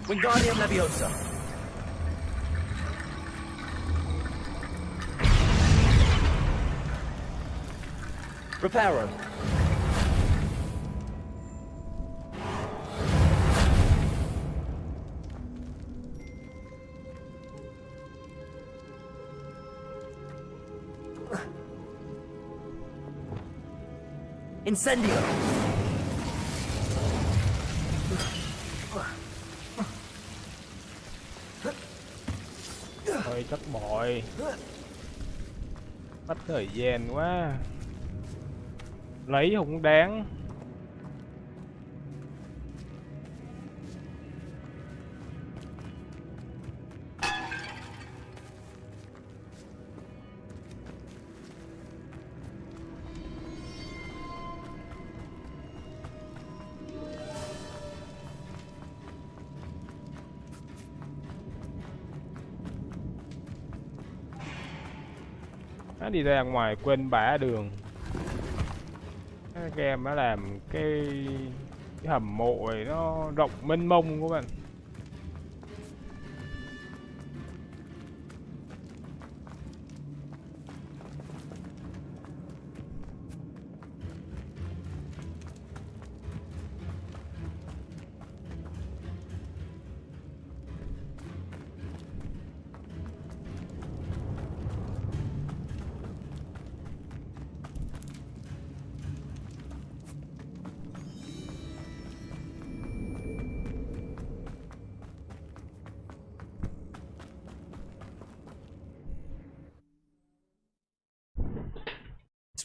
Wingardium Leviosa. Reparo. Incendio. Hơi chắc bội. Mất thời gian quá. Lấy không đáng. Nó đi ra ngoài quên bả đường. Cái game nó làm cái hầm mộ này nó rộng mênh mông các bạn.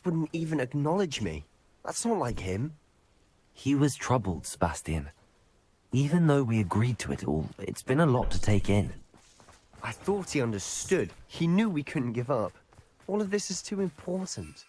Wouldn't even acknowledge me. That's not like him. He was troubled, Sebastian. Even though we agreed to it all, it's been a lot to take in. I thought he understood. He knew we couldn't give up. All of this is too important.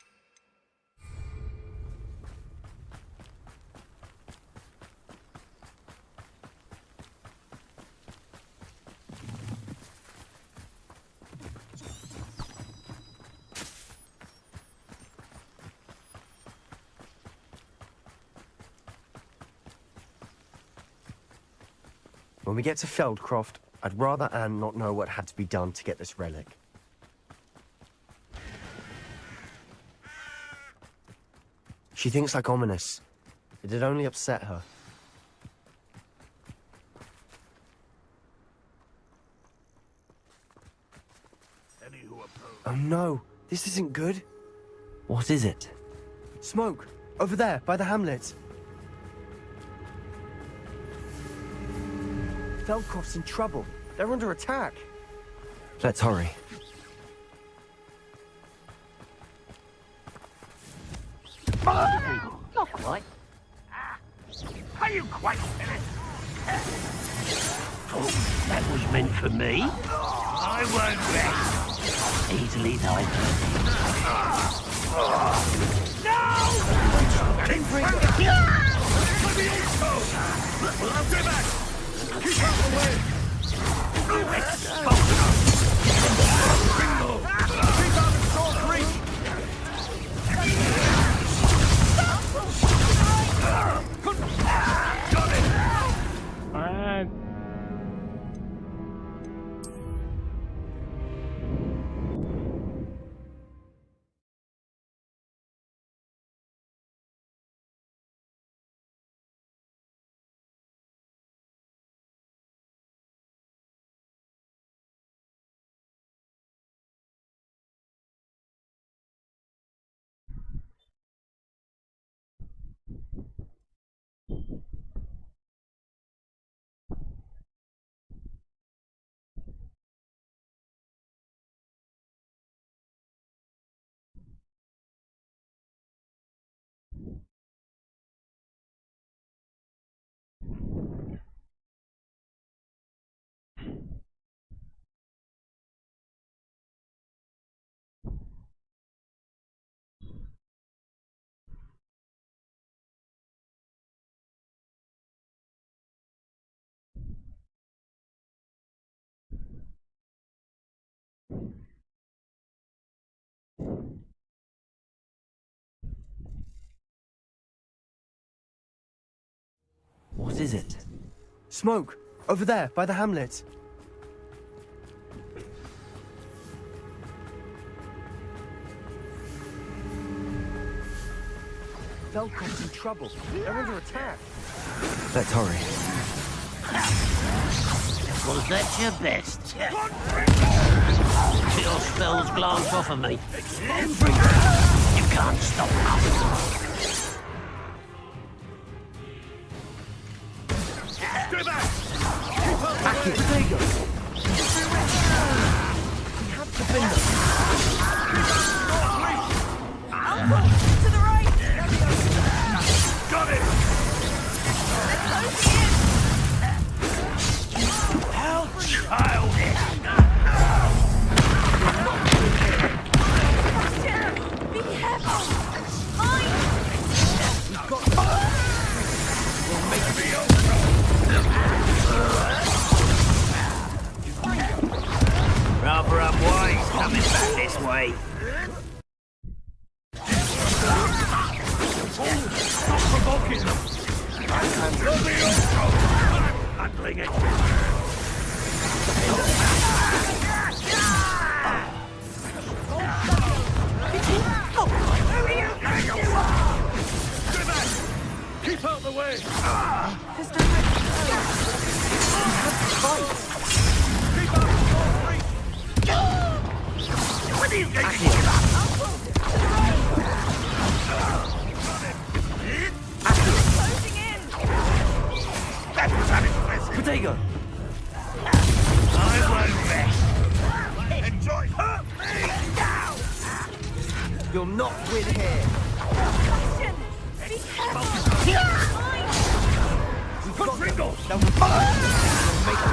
When we get to Feldcroft, I'd rather Anne not know what had to be done to get this relic. She thinks like ominous. It'd only upset her. Oh no, this isn't good. What is it? Smoke, over there, by the hamlet. Feldcroft's in trouble. They're under attack. Let's hurry. Not quite. Are you quite finished? Oh, that was meant for me. I won't rest. Easily done. No! Well, I'll go back. Keep out the way. Bingo! Keep out of Short Creek! Got it! À, is it? Smoke! Over there, by the hamlet. They'll cause some trouble. They're under attack. Let's hurry. Was that your best? Your spells glance off of me. You can't stop us. Stay back! Aki, potato! We have to bend them. To the right! Got it! How childish! Be careful! Mine! We've got We'll make me Rather unwise coming back this way. Stop provoking them! Handling it! Stay back! Keep out the way! Keep out of your reach! When are you going to give up? Closing in! That was unimpressive! potato! I won't rest! Enjoy! Hurt me! Now! You'll not win here. Bastion! Be careful! Mine! We've Put got Pringles! them. They'll make it.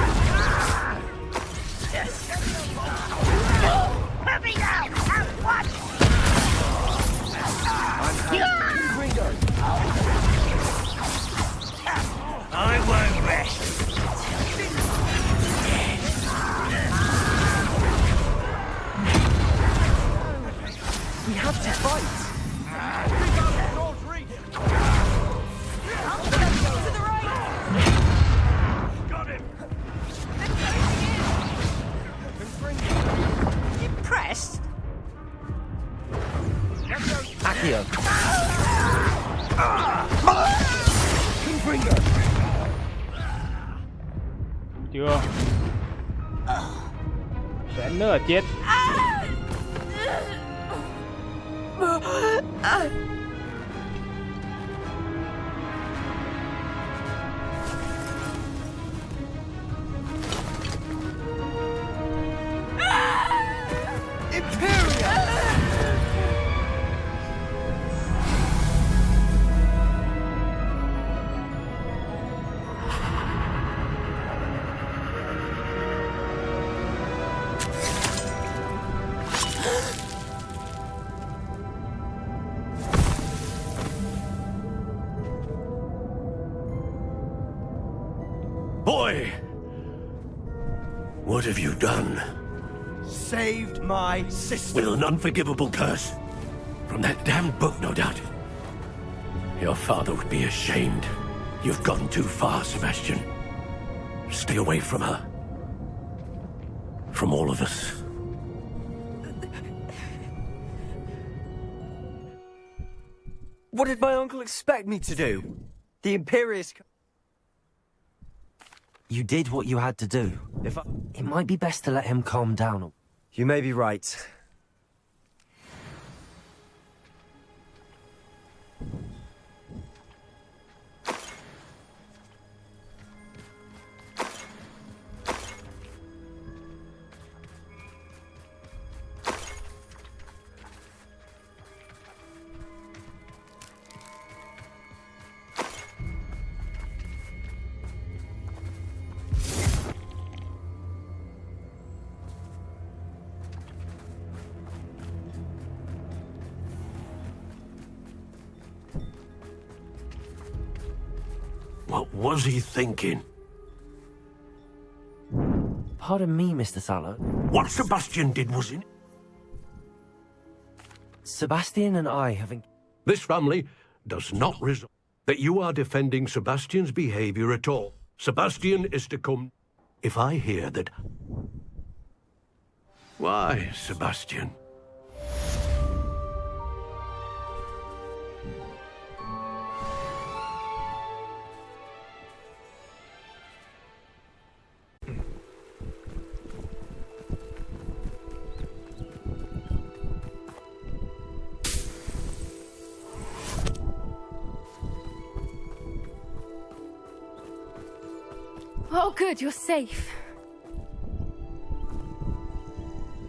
Let me down! What? Gringo! I won't rest. We have to fight. Keep out of Sword's reach! To the right! Got him! Impressed? Akio. Gringo. Chưa. Vẽ nữa là chết. Boy! What have you done? Saved my sister. With an unforgivable curse. From that damned book, no doubt. Your father would be ashamed. You've gone too far, Sebastian. Stay away from her. From all of us. What did my uncle expect me to do? The Imperious... You did what you had to do. It might be best to let him calm down. You may be right. What was he thinking? Pardon me, Mr. Sallow. What Sebastian did was in... Sebastian and I have... This family does not resort... that you are defending Sebastian's behavior at all. Sebastian is to come. If I hear that... Why, Sebastian? Oh, good, you're safe.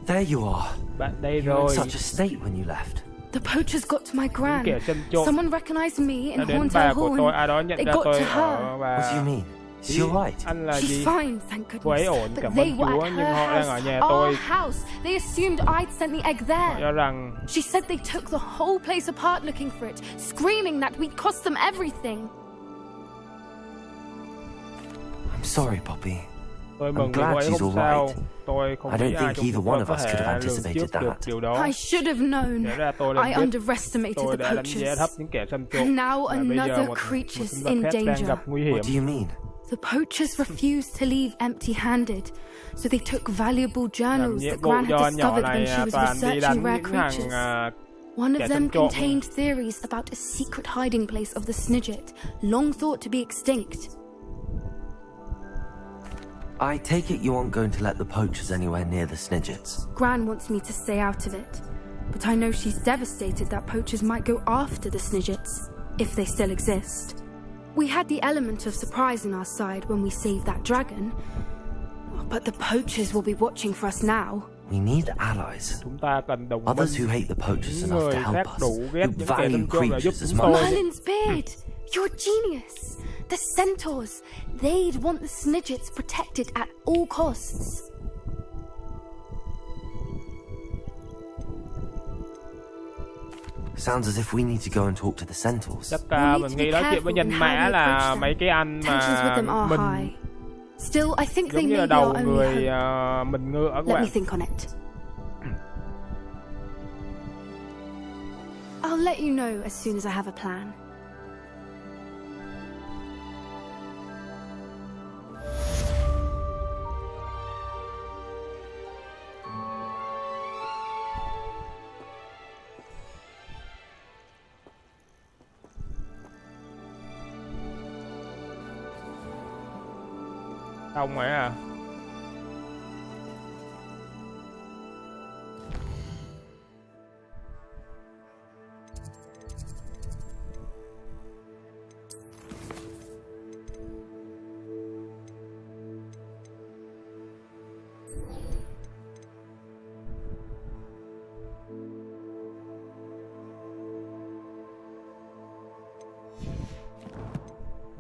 There you are. Bạn đây You were in rồi. such a state when you left. The poachers got to my gran. kẻ chân trộm Someone recognized me in đã đến Haunted bà của Hall. tôi, ai đó nhận They ra got tôi to her. ở What do you bà. mean? Is she alright? Anh là She's gì? fine, thank Cô ấy goodness. ổn, But cảm they ơn were Chúa, at nhưng her họ đang ở house, nhà our tôi. house. They assumed I'd sent the egg Họ there. cho rằng She said they took the whole place apart looking for it, screaming that we'd cost them everything. I'm sorry, Poppy. tôi I'm mừng vì glad cô ấy she's không all sao. right. Tôi không I don't nghĩ ai think trong either chúng one tôi of có us could have thể lường anticipated trước được that. điều đó. I should have known. Thế ra tôi nên I biết underestimated tôi the đã đánh giá poachers. thấp những kẻ xâm trộm. And now Và bây giờ another một creature's sinh vật in khác đang danger. gặp nguy What do hiểm. you mean? The poachers refused to leave empty-handed, so they took valuable Làm journals nhiệm that vụ Gran had cho nhỏ discovered này when she was toàn đi researching đánh rare những hàng creatures. kẻ One of them xâm trộm. contained theories about a secret hiding place of the Snidget, long thought to be extinct. I take it you aren't going to let the poachers anywhere near the Snidgets. Gran wants me to stay out of it, but I know she's devastated that poachers might go after the Snidgets, if they still exist. We had the element of surprise on our side when we saved that dragon, but the poachers will be watching for us now. We need allies. Chúng ta cần đồng Others minh. who hate the poachers Những enough người to help khác us, đủ ghét who những kẻ value xâm trộm để giúp creatures as chúng much. tôi. Merlin's beard! You're a genius! The centaurs! They'd want the Snidgets protected at all costs. Sounds as if we need to go and talk to the centaurs. Chắc We'll need mình to nghĩ be nói chuyện với careful nhân in how mã we là approach them. mấy cái anh Tensions with them mà are mình high. Still, I think they giống như là may be đầu our only người hope. mình ngựa các Let bạn. me think on it. I'll let you know as soon as I have a plan. Xong rồi à.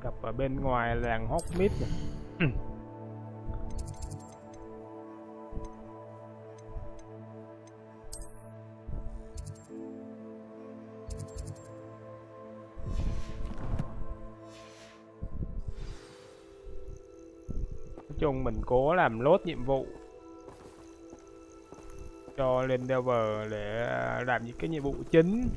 Gặp ở bên ngoài làng Hogwarts này. Nói chung mình cố làm lốt nhiệm vụ cho lên Delver để làm những cái nhiệm vụ chính.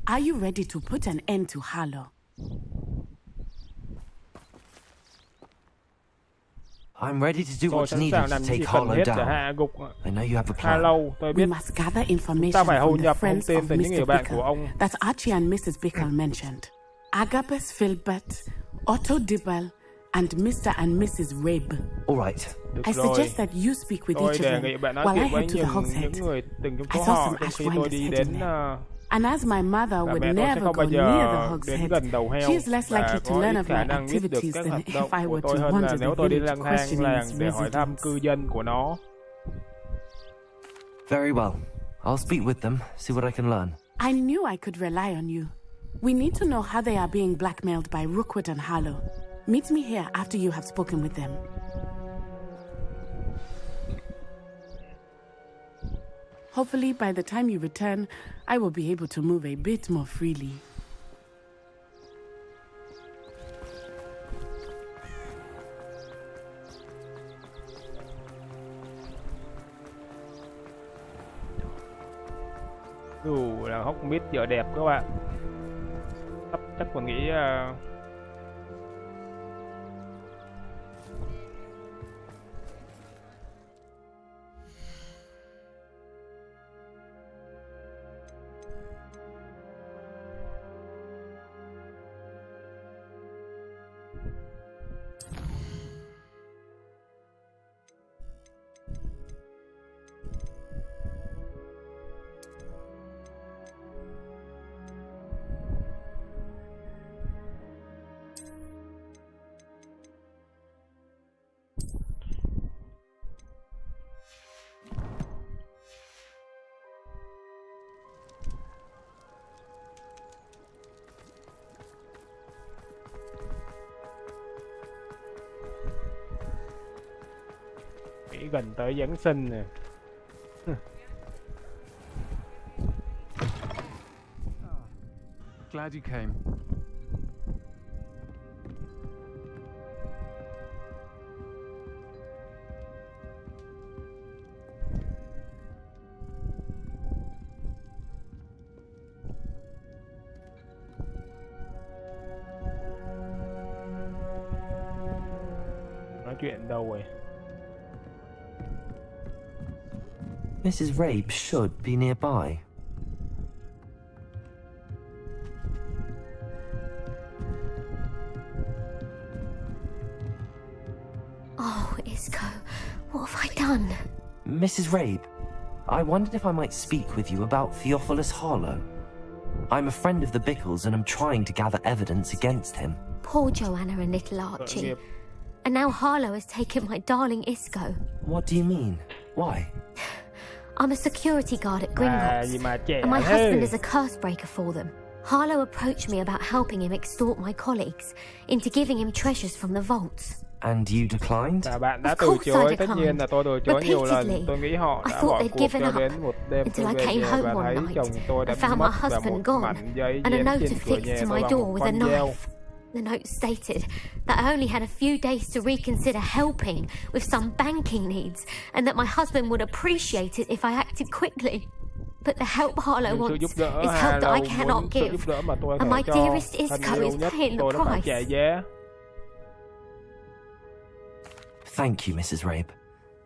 Are you ready to put an end to Harlow? I'm ready to do Tôi what's sẵn needed sàng to làm những gì take cần Harlow thiết để down. hạ gục I know you have a plan. Harlow. Tôi We biết must gather ta information phải hầu from the nhập thông friends tin of từ những người Mr. bạn của Bickle ông. that Archie and Mrs. Bickle mentioned. Agabus Filbert, Otto Dibble, and Mr. and Mrs. Rabe. All right. Được I rồi. suggest that you speak with Tôi each of đề them nghị bạn nói while I chuyện với head to the những Hogshead. người từng trong I số saw họ some trong khi Ashwinders tôi đi heading đến there. And as my mother và would mẹ tôi sẽ never không go bao near the giờ đến Hogshead, gần đầu heo she is less và likely to có learn ít of khả my năng biết được activities các than hoạt if động I của were tôi to hơn là wander nếu the tôi đi village lang thang questioning làng its để hỏi thăm residents. cư dân của nó. Very well. I'll speak with them, see what I can learn. I knew I could rely on you. We need to know how they are being blackmailed by Rookwood and Harlow. Meet me here after you have spoken with them. Hopefully, by the time you return, I will be able to move a bit more freely. Dù là Hogsmeade giờ đẹp các bạn. Chắc còn nghĩ nghĩ gần tới Giáng sinh nè. Glad you came. Nói chuyện đâu rồi? Mrs. Rabe should be nearby. Oh, Isco, what have I done? Mrs. Rabe, I wondered if I might speak with you about Theophilus Harlow. I'm a friend of the Bickles and I'm trying to gather evidence against him. Poor Joanna and little Archie. And now Harlow has taken my darling Isco. What do you mean? Why? I'm a security guard at Gringotts, and my husband is a curse breaker for them. Harlow approached me about helping him extort my colleagues into giving him treasures from the vaults. And you declined? Bạn đã từ chối, tất nhiên là tôi từ chối nhiều lần. Tôi nghĩ họ đã bỏ cuộc cho đến một đêm tôi về nhà và thấy chồng tôi đã mất và một mảnh giấy dán trên cửa nhà tôi bằng một con dao. The note stated that I only had a few days to reconsider helping with some banking needs and that my husband would appreciate it if I acted quickly. But the help Harlow wants is help that I cannot give, and my dearest Isco is paying the price. Thank you, Mrs. Rabe.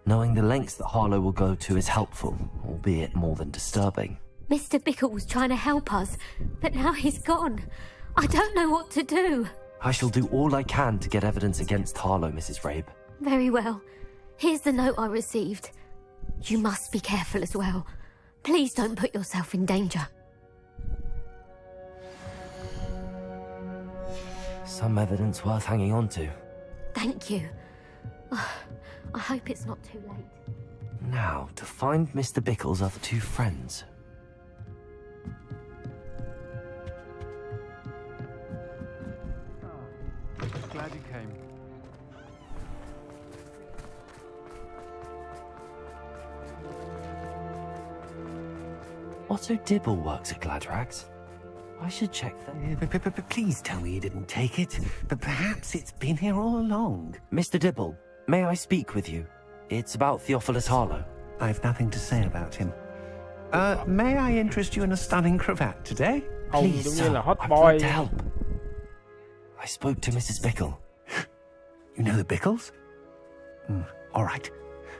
Knowing the lengths that Harlow will go to is helpful, albeit more than disturbing. Mr. Bickle was trying to help us, but now he's gone. I don't know what to do. I shall do all I can to get evidence against Harlow, Mrs. Rabe. Very well. Here's the note I received. You must be careful as well. Please don't put yourself in danger. Some evidence worth hanging on to. Thank you. I hope it's not too late. Now, to find Mr. Bickle's other two friends. Glad you came. Otto Dibble works at Gladrags. I should check that. Please tell me you didn't take it. But perhaps it's been here all along. Mr. Dibble, may I speak with you? It's about Theophilus Harlow. I've nothing to say about him. May I interest you in a stunning cravat today? ông Please, giống sir, như là hot I'd boy. like to help. I spoke to Mrs. Bickle. You know the Bickles? All right.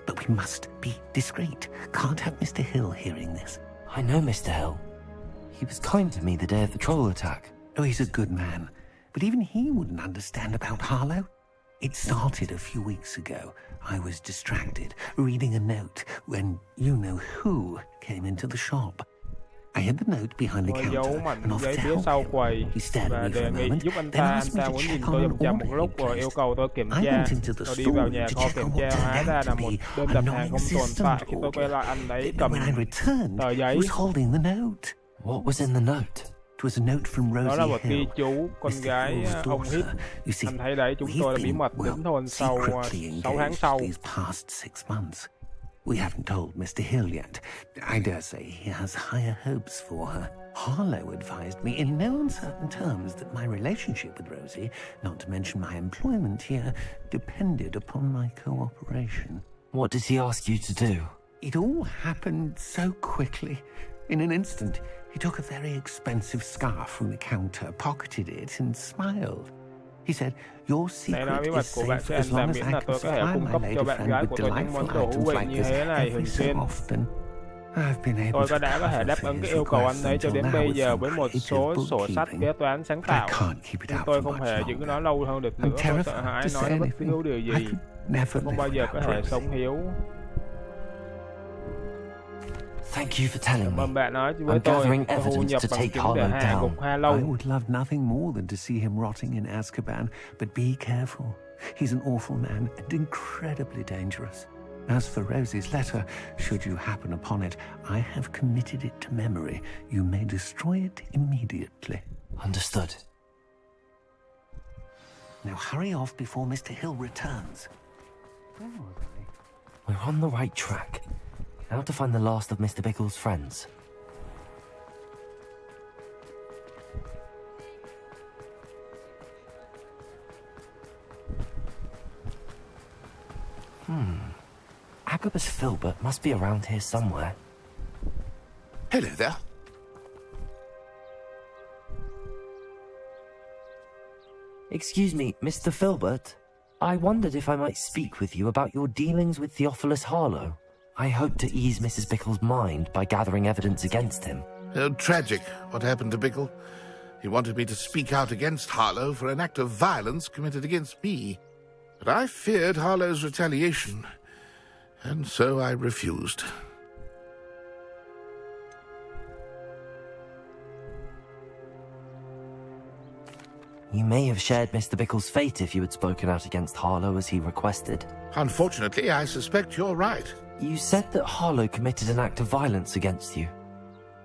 But we must be discreet. Can't have Mr. Hill hearing this. I know Mr. Hill. He was kind to me the day of the troll attack. Oh, he's a good man. But even he wouldn't understand about Harlow. It started a few weeks ago. I was distracted, reading a note, when you-know-who came into the shop. I hid the note behind the Tôi giấu counter mảnh and giấy offered to phía help sau him. quầy He stared và at me for đề a nghị moment, giúp anh then ta. asked me Anh ta to muốn nhìn check tôi on vòng an vòng một order lúc he'd rồi yêu placed. cầu tôi kiểm I tra. went into the Tôi đi vào store nhà to kho check kiểm on tra, what hóa turned ra out là to một be đơn a đặt hàng không tồn tại. Khi tôi quay non-existent lại, anh ấy order. cầm When I returned, tờ he giấy. was holding the note. What was in the note? It was a note from Đó là Rosie một ghi Hill, chú con Mr. gái Hill's ông Hít. daughter. You see, Anh thấy đấy, chúng we've tôi đã bí been, mật đến thôn sau secretly 6 tháng engaged sau. these past 6 months. We haven't told Mr. Hill yet. I dare say he has higher hopes for her. Harlow advised me in no uncertain terms that my relationship with Rosie, not to mention my employment here, depended upon my cooperation. What did he ask you to do? It all happened so quickly. In an instant, he took a very expensive scarf from the counter, pocketed it, and smiled. He said, "Your Đây là secret bí mật is của bạn safe sẽ as anh ta, long as miễn I là can tôi có thể supply cung my cấp lady cho bạn friend gái with của tôi những món delightful đồ hữu items vị like như this thế này every thường so xuyên. often. I've been able Tôi to có đã có thể đáp ứng cái yêu cầu anh ấy cho đến bây giờ với một số sổ sách kế toán sáng tạo. Nhưng tôi không hề giữ nó lâu hơn được nữa. Tôi sợ hãi nói bất cứ điều gì. Tôi không bao giờ có thể sống hiếu. Thank you for telling me. Bạn nói với I'm tôi, gathering tôi thu evidence nhập to bằng take chứng để Harlow hạ down. gục Hà I Lâu. would love nothing more than to see him rotting in Azkaban, but be careful. He's an awful man and incredibly dangerous. As for Rosie's letter, should you happen upon it, I have committed it to memory. You may destroy it immediately. Understood. Now hurry off before Mr. Hill returns. We're on the right track. Now to find the last of Mr. Bickle's friends. Agabus Filbert must be around here somewhere. Hello there. Excuse me, Mr. Filbert. I wondered if I might speak with you about your dealings with Theophilus Harlow. I hope to ease Mrs. Bickle's mind by gathering evidence against him. Oh, tragic what happened to Bickle. He wanted me to speak out against Harlow for an act of violence committed against me. But I feared Harlow's retaliation, and so I refused. You may have shared Mr. Bickle's fate if you had spoken out against Harlow as he requested. Unfortunately, I suspect you're right. You said that Harlow committed an act of violence against you.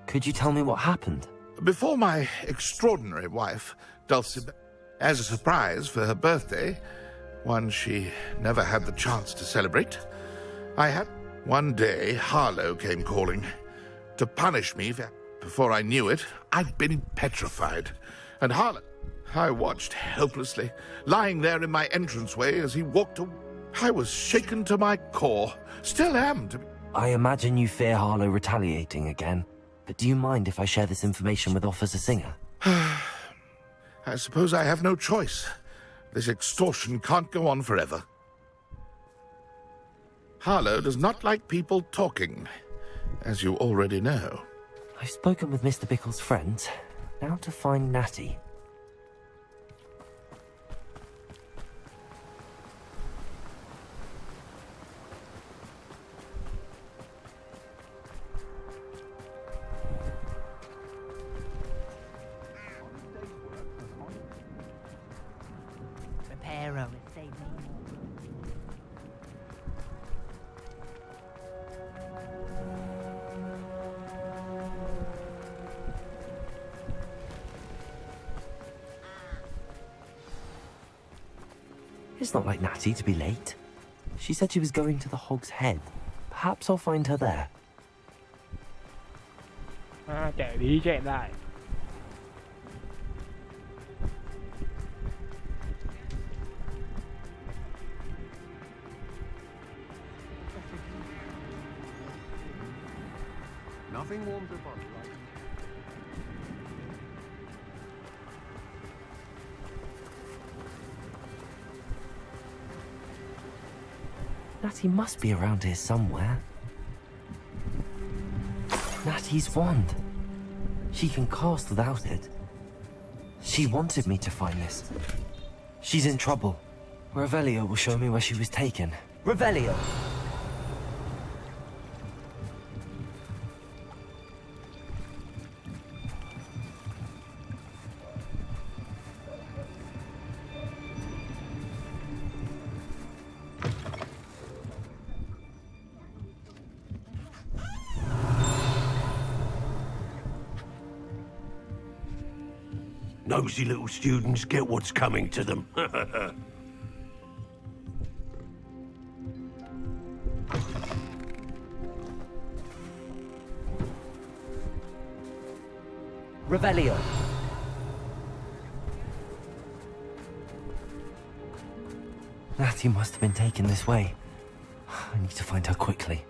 Could you tell me what happened? Before my extraordinary wife, Dulcie, as a surprise for her birthday, one she never had the chance to celebrate, one day Harlow came calling to punish me. Before I knew it, I'd been petrified. And Harlow, I watched helplessly, lying there in my entranceway as he walked away. I was shaken to my core. Still am. I imagine you fear Harlow retaliating again. But do you mind if I share this information with Officer Singer? I suppose I have no choice. This extortion can't go on forever. Harlow does not like people talking, as you already know. I've spoken with Mr. Bickle's friends. Now to find Natty. Reparo if they need. It's not like Natty to be late. She said she was going to the Hog's Head. Perhaps I'll find her there. Chạy đi chạy lại. Nothing warms a body like Natty must be around here somewhere. Natty's wand. She can cast without it. She wanted me to find this. She's in trouble. Revelio will show me where she was taken. Revelio! Nosy little students get what's coming to them. Revelio. Natty must have been taken this way. I need to find her quickly.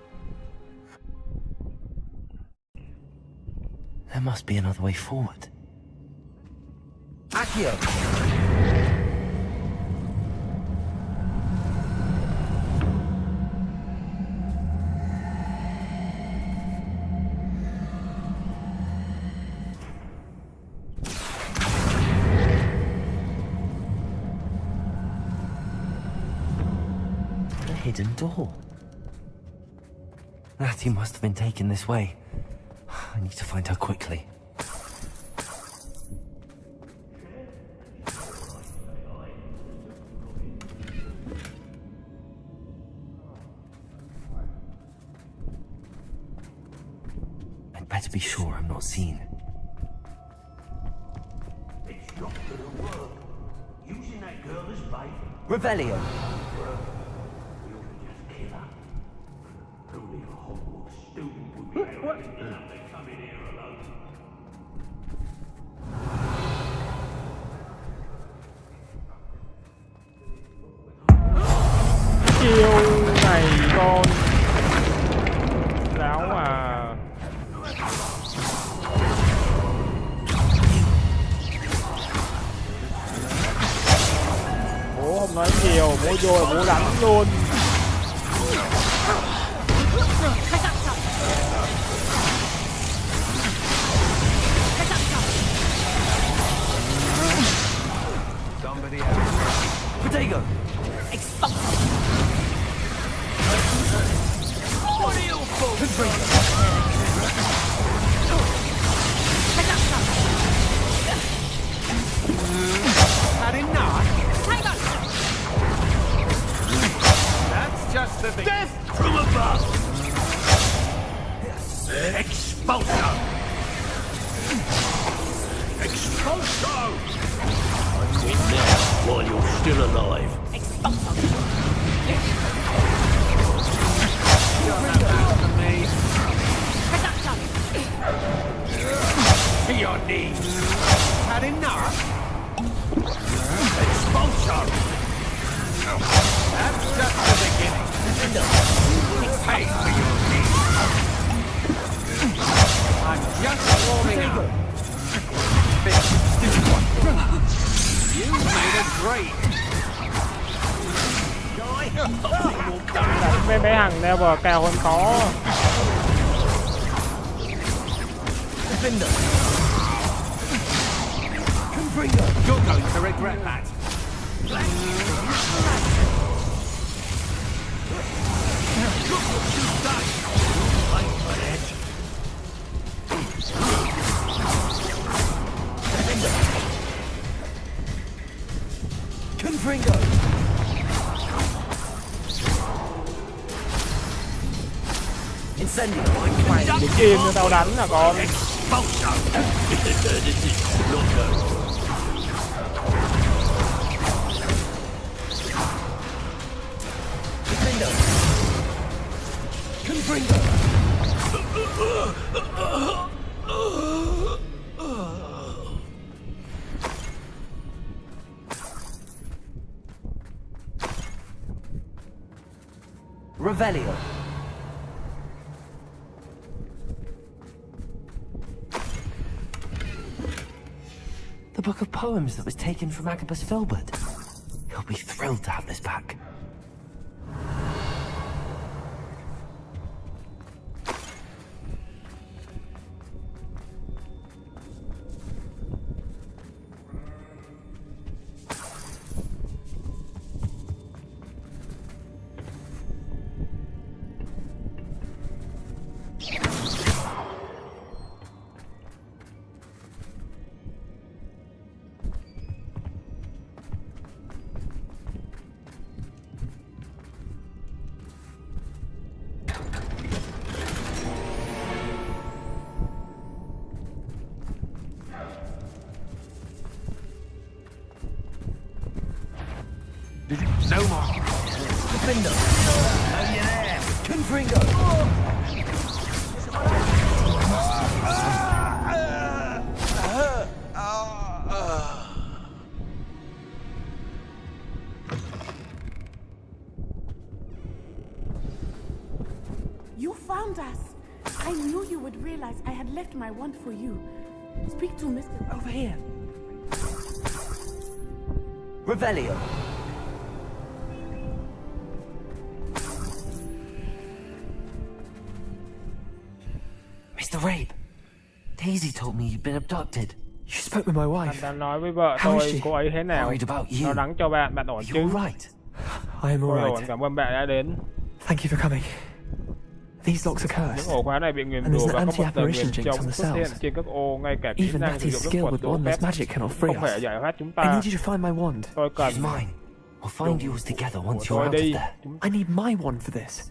There must be another way forward. Accio! A hidden door. Natty must have been taken this way. I need to find her quickly. Better be sure I'm not seen. It's not gonna work. Using that girl as bait. Revelio. We ought to just kill her. Only a Hogwarts student would be able to come in here alone. Chiêu này con láo à. Bố không nói nhiều, bố vô là bố đánh luôn. Potato! What are you for? Had enough? That's just the thing. Death from above! Expulso! Expulso! I quit now while you're still alive. To your knees! Had enough? Expulso! That's just the beginning. Pay for your needs! I'm just warming up. You made a great. Đánh với mấy thằng level cao hơn có. You're going to regret that. Look what you've done! Wait for it. Confringo! Incendio! Mày bị chìm cho tao đánh là con. Expulso! This is not good. Confringo! Revelio. The book of poems that was taken from Agabus Filbert. He'll be thrilled to have this back. No more. Defender. Oh, you're there. Confringo. You found us. I knew you would realize I had left my wand for you. Speak to Mr. Over here. Revelio. Mr. Rabe, Daisy told me you'd been abducted. You spoke with my Anh wife. đã nói với vợ How is tôi she? cô ấy thế nào. Worried about you. Lo lắng cho bạn, bạn ổn chứ? You're right. I am Tôi all ổn, right. cảm ơn bạn đã đến. Thank you for coming. These locks are Những cursed. ổ khóa này bị nguyền And rủa there's và an có một tờ anti-apparition nguyền jinx chống on the xuất hiện cells. trên các ô, ngay cả kỹ Even năng sử Matty's dụng skill các with thuật đũa wandless phép magic cannot free không thể us. giải thoát chúng I ta. need you to find my wand. Tôi cần It's mine. We'll find yours together once của you're tôi out đi. of there. I need my wand for this.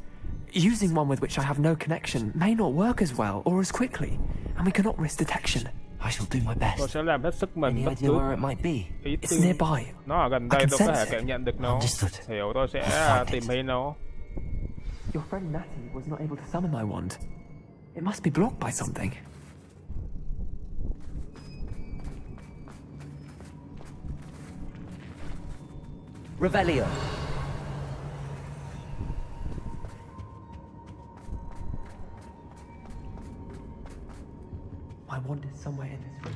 Using one with which I have no connection may not work as well or as quickly, and we cannot risk detection. I shall do my best. Tôi sẽ làm hết sức mình Any bất idea cứ where it might be? ý It's tưởng nearby. nó ở gần I đây, can tôi có thể sense it. cảm nhận được nó. Understood. Hiểu, tôi sẽ Find tìm it. thấy nó. Your friend Matty was not able to summon my wand. It must be blocked by something. Revelio. My wand is somewhere in this room.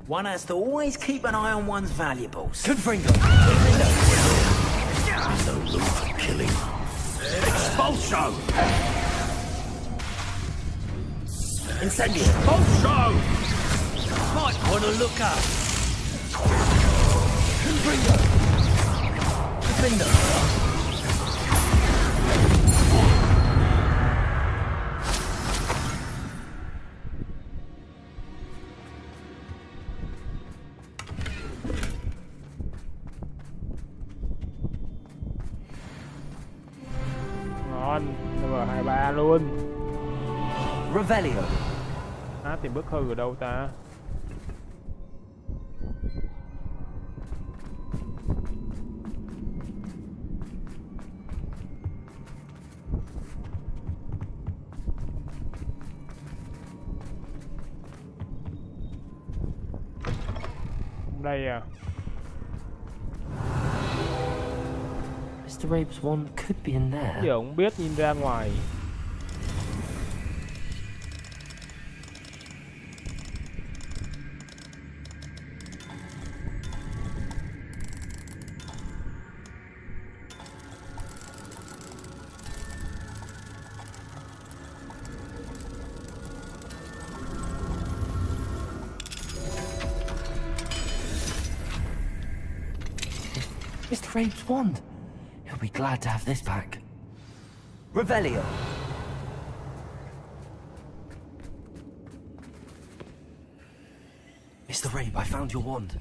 One has to always keep an eye on one's valuables. Confringo. No room for killing. Expulso! Incendio. Expulso! Might want to look up. Confringo. Defender. Ngon, M23 luôn. Revelio. Tìm bức thư ở đâu ta? Đây à. Mr. Rabe's wand could be in there. Giờ không biết, nhìn ra ngoài. Mr. Rabe's wand. He'll be glad to have this back. Revelio. Mr. Rabe, I found your wand.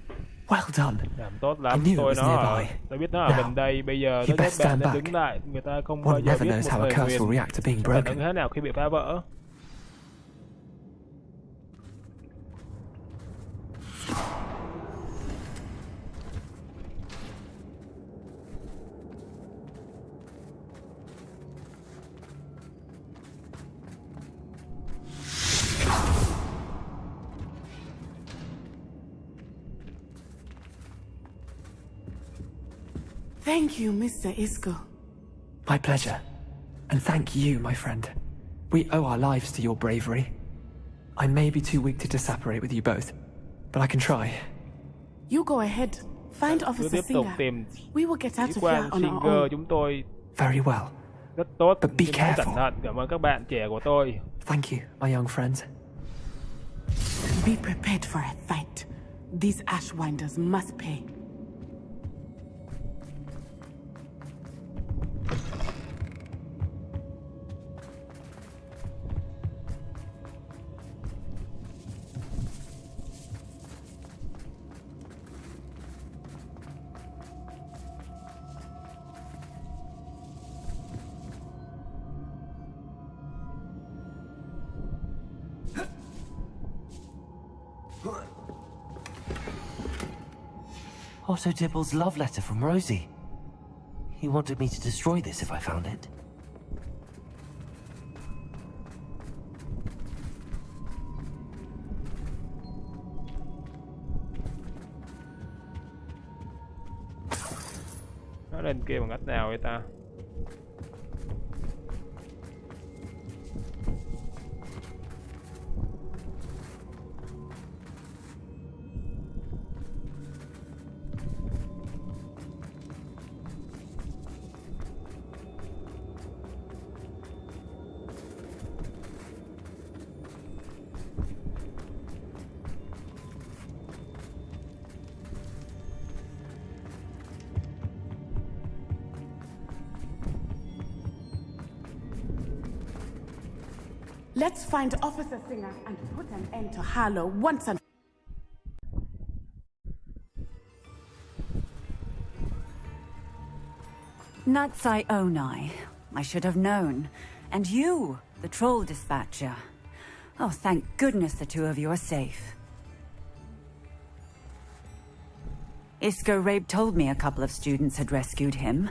Well done. Làm tốt I lắm, knew it tôi was nó nearby. tôi biết nó ở Now, gần đây. Bây giờ you tôi best nhắc bạn stand nên back. đứng lại. Người ta không bao One giờ never biết knows một how a lời curse will nguyền react to being phản ứng broken. thế nào khi bị phá vỡ. Thank you, Mr. Isco. My pleasure. And thank you, my friend. We owe our lives to your bravery. I may be too weak to disapparate with you both, but I can try. You go ahead. Find Cứ Officer tiếp tục Singer. tìm We will get out sĩ of quan here on our Singer. own. Chúng tôi Very well. rất tốt. But be Nhưng hãy careful. cẩn thận. Cảm ơn các bạn trẻ của tôi. Thank you, my young friends. Be prepared for a fight. These Ashwinders must pay. Otto Dibble's love letter from Rosie. He wanted me to destroy this if I found it. Nó lên kia bằng cách nào vậy ta? Let's find Officer Singer and put an end to Harlow once and Natsai Onai. I should have known. And you, the troll dispatcher. Oh, thank goodness the two of you are safe. Isco Rabe told me a couple of students had rescued him.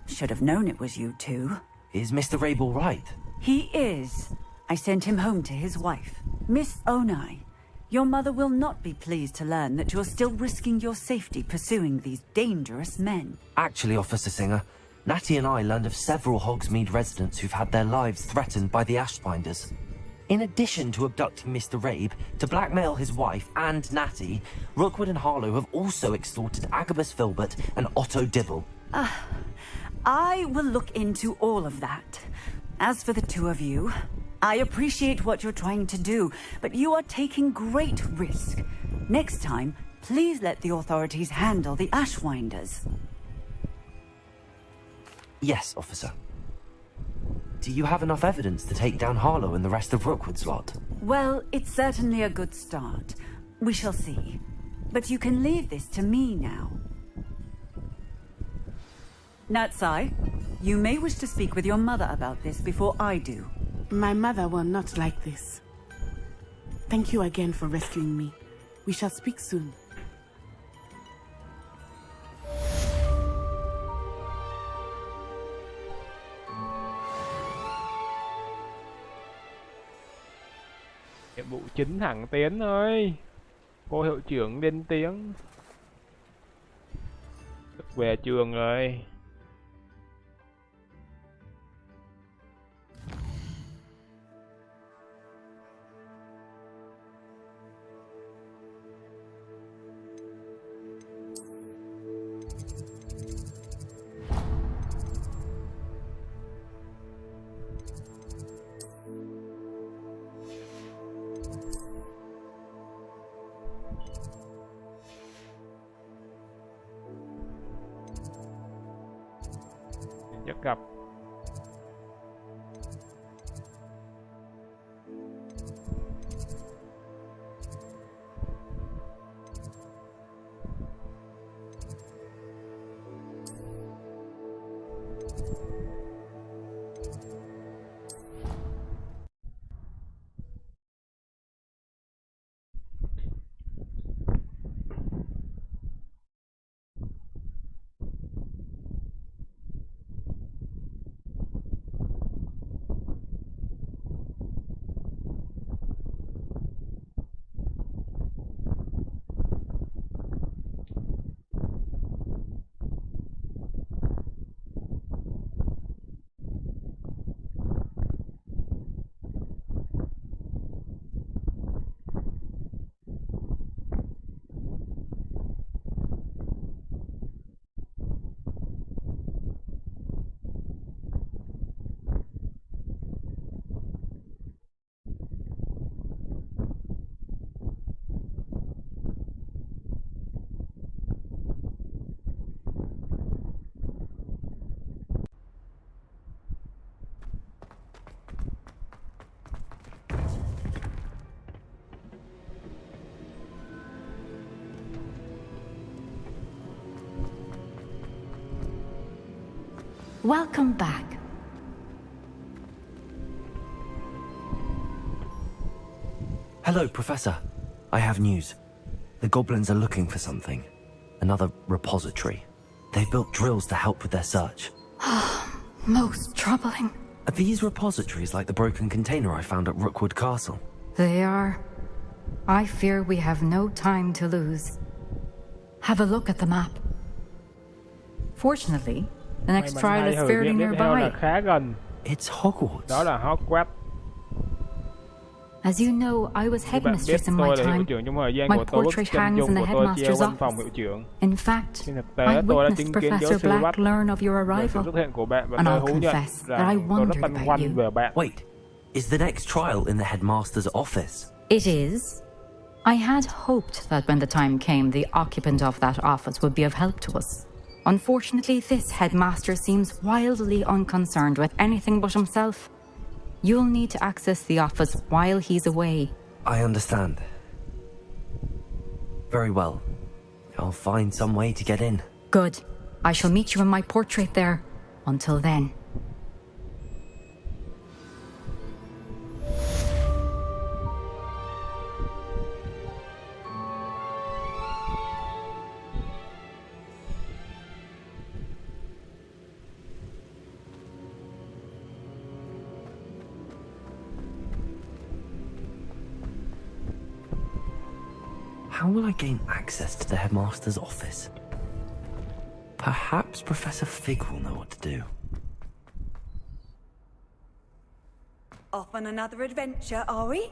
Should have known it was you two. Is Mr. Rabe all right? He is. I sent him home to his wife. Miss Onai, your mother will not be pleased to learn that you're still risking your safety pursuing these dangerous men. Actually, Officer Singer, Natty and I learned of several Hogsmeade residents who've had their lives threatened by the Ashbinders. In addition to abducting Mr. Rabe, to blackmail his wife and Natty, Rookwood and Harlow have also extorted Agabus Filbert and Otto Dibble. I will look into all of that. As for the two of you, I appreciate what you're trying to do, but you are taking great risk. Next time, please let the authorities handle the Ashwinders. Yes, officer. Do you have enough evidence to take down Harlow and the rest of Rookwood's lot? Well, it's certainly a good start. We shall see. But you can leave this to me now. Natsai, you may wish to speak with your mother about this before I do. My mother will not like this. Thank you again for rescuing me. We shall speak soon. Nhiệm vụ chính thẳng Tiến ơi. Cô hiệu trưởng lên tiếng. Được về trường rồi. Chắc gặp. Welcome back. Hello, Professor. I have news. The goblins are looking for something. Another repository. They've built drills to help with their search. Most troubling. Are these repositories like the broken container I found at Rookwood Castle? They are. I fear we have no time to lose. Have a look at the map. Fortunately, the next trial is fairly nearby. Khá gần. It's Hogwarts. Đó là Hogwarts. As you know, I was headmistress in my time. My portrait hangs in the headmaster's office. In fact, I witnessed Professor Black learn of your arrival, and I'll confess that I wondered about you. Wait, is the next trial in the headmaster's office? It is. I had hoped that when the time came, the occupant of that office would be of help to us. Unfortunately, this headmaster seems wildly unconcerned with anything but himself. You'll need to access the office while he's away. I understand. Very well. I'll find some way to get in. Good. I shall meet you in my portrait there. Until then. How will I gain access to the headmaster's office? Perhaps Professor Fig will know what to do. Off on another adventure, are we?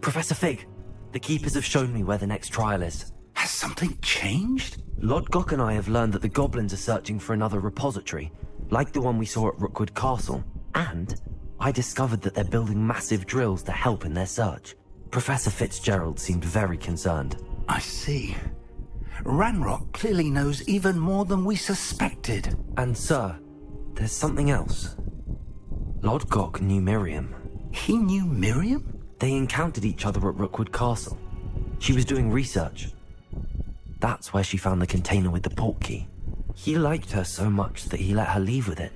Professor Fig, the Keepers have shown me where the next trial is. Has something changed? Lodgok and I have learned that the goblins are searching for another repository, like the one we saw at Rookwood Castle. And I discovered that they're building massive drills to help in their search. Professor Fitzgerald seemed very concerned. I see. Ranrok clearly knows even more than we suspected. And sir, there's something else. Lodgok knew Miriam. He knew Miriam? They encountered each other at Rookwood Castle. She was doing research. That's where she found the container with the portkey. He liked her so much that he let her leave with it,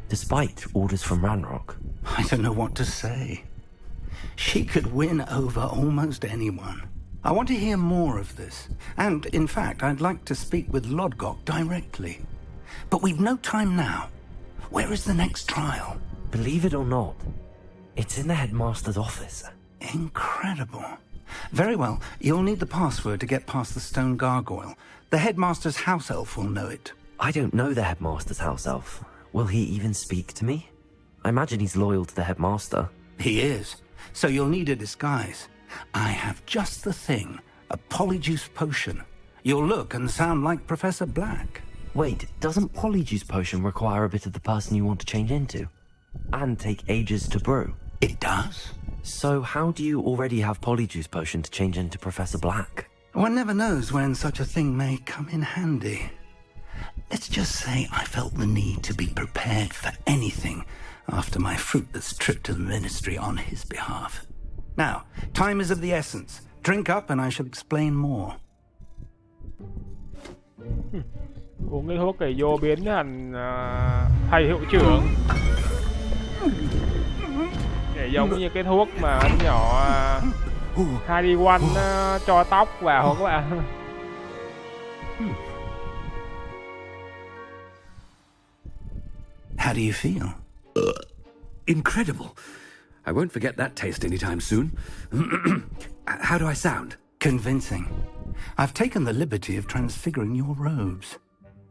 despite orders from Ranrok. I don't know what to say. She could win over almost anyone. I want to hear more of this. And, in fact, I'd like to speak with Lodgok directly. But we've no time now. Where is the next trial? Believe it or not, it's in the headmaster's office. Incredible. Very well. You'll need the password to get past the stone gargoyle. The headmaster's house elf will know it. I don't know the headmaster's house elf. Will he even speak to me? I imagine he's loyal to the headmaster. He is. So you'll need a disguise. I have just the thing. A polyjuice potion. You'll look and sound like Professor Black. Wait, doesn't Polyjuice Potion require a bit of the person you want to change into? And take ages to brew? It does. So how do you already have Polyjuice Potion to change into Professor Black? One never knows when such a thing may come in handy. Let's just say I felt the need to be prepared for anything after my fruitless trip to the Ministry on his behalf. Now, time is of the essence. Drink up and I shall explain more. Uống cái thuốc này vô biến thành thầy hiệu trưởng. Để giống như cái thuốc mà anh nhỏ Harry cho tóc vào các bạn. How do you feel? Incredible. I won't forget that taste anytime soon. How do I sound? Convincing. I've taken the liberty of transfiguring your robes.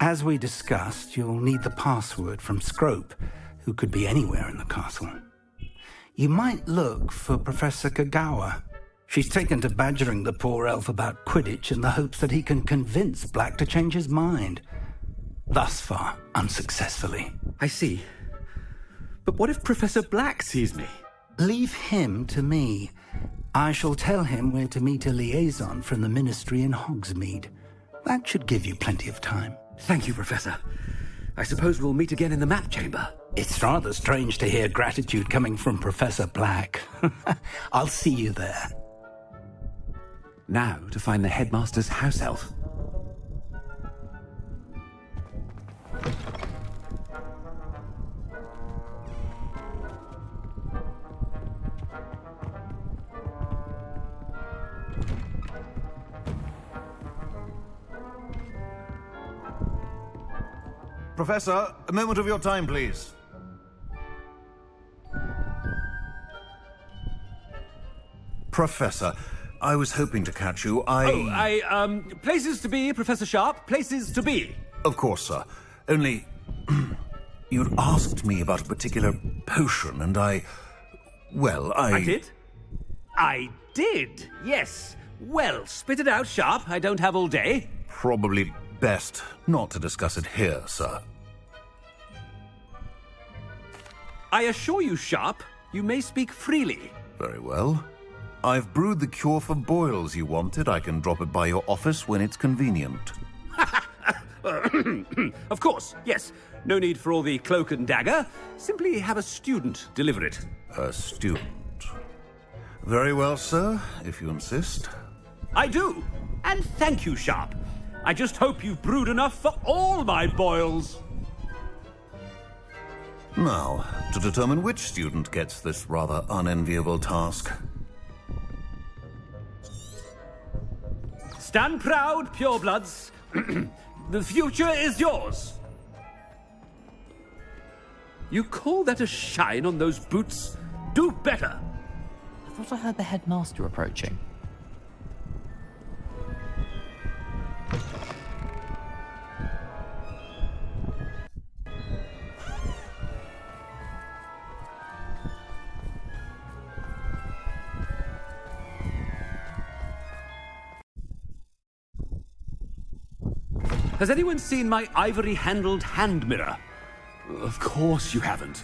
As we discussed, you'll need the password from Scrope, who could be anywhere in the castle. You might look for Professor Kagawa. She's taken to badgering the poor elf about Quidditch in the hopes that he can convince Black to change his mind. Thus far, unsuccessfully. I see. But what if Professor Black sees me? Leave him to me. I shall tell him where to meet a liaison from the Ministry in Hogsmeade. That should give you plenty of time. Thank you, Professor. I suppose we'll meet again in the map chamber. It's rather strange to hear gratitude coming from Professor Black. I'll see you there. Now to find the headmaster's house elf. Professor, a moment of your time, please. Professor, I was hoping to catch you. Places to be, Professor Sharp. Places to be. Of course, sir. Only, you'd asked me about a particular potion, and I did? I did, yes. Well, spit it out, Sharp. I don't have all day. Probably best not to discuss it here, sir. I assure you, Sharp, you may speak freely. Very well. I've brewed the cure for boils you wanted. I can drop it by your office when it's convenient. Of course, yes. No need for all the cloak and dagger. Simply have a student deliver it. A student. Very well, sir, if you insist. I do. And thank you, Sharp. I just hope you've brewed enough for all my boils. Now, to determine which student gets this rather unenviable task. Stand proud, purebloods. The future is yours. You call that a shine on those boots? Do better. I thought I heard the headmaster approaching. Has anyone seen my ivory-handled hand mirror? Of course you haven't.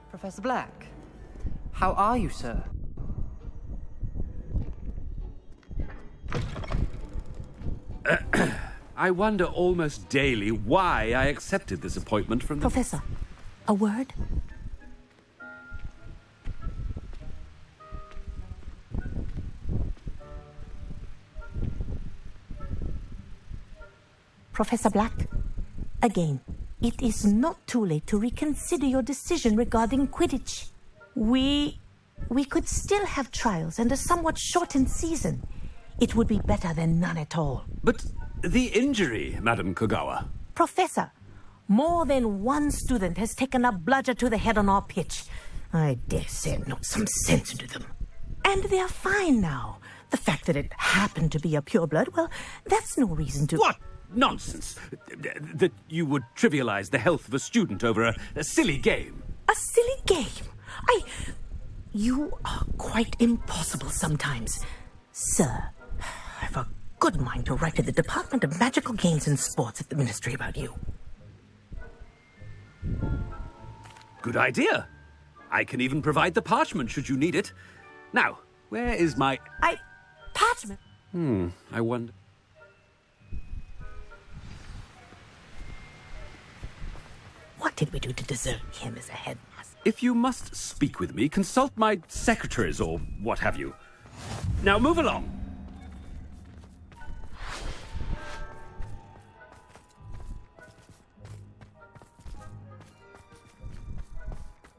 Professor Black, how are you, sir? I wonder almost daily why I accepted this appointment from the... Professor, a word? Professor Black, again, it is not too late to reconsider your decision regarding Quidditch. We could still have trials and a somewhat shortened season. It would be better than none at all. But the injury, Madam Kagawa. Professor, more than one student has taken a bludger to the head on our pitch. I dare say it knocked some sense into them. And they're fine now. The fact that it happened to be a pureblood, well, that's no reason to... What? Nonsense! That you would trivialize the health of a student over a silly game. A silly game? You are quite impossible sometimes. Sir, I've a good mind to write to the Department of Magical Games and Sports at the Ministry about you. Good idea. I can even provide the parchment should you need it. Now, where is my... Parchment? I wonder... What did we do to deserve him as a headmaster? If you must speak with me, consult my secretaries or what have you. Now move along.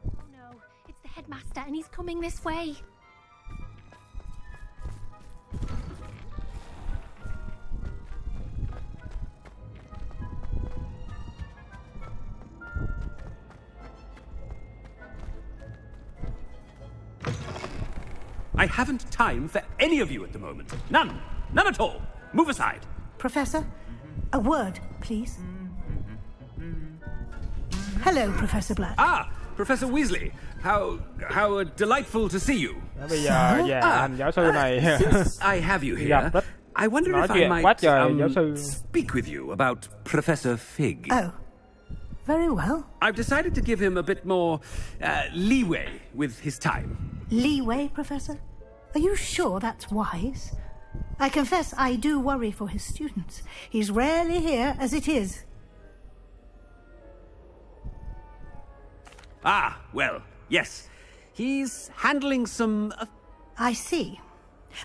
Oh no, it's the headmaster and he's coming this way. I haven't time for any of you at the moment. None. None at all. Move aside. Professor, a word, please. Hello, Professor Black. Ah, Professor Weasley. How delightful to see you. Bây giờ anh giáo sư này Since I have you here, I wonder if I might speak with you about Professor Fig. Oh, very well. I've decided to give him a bit more leeway with his time. Leeway, Professor? Are you sure that's wise? I confess I do worry for his students. He's rarely here as it is. Ah, well, yes. He's handling some... I see.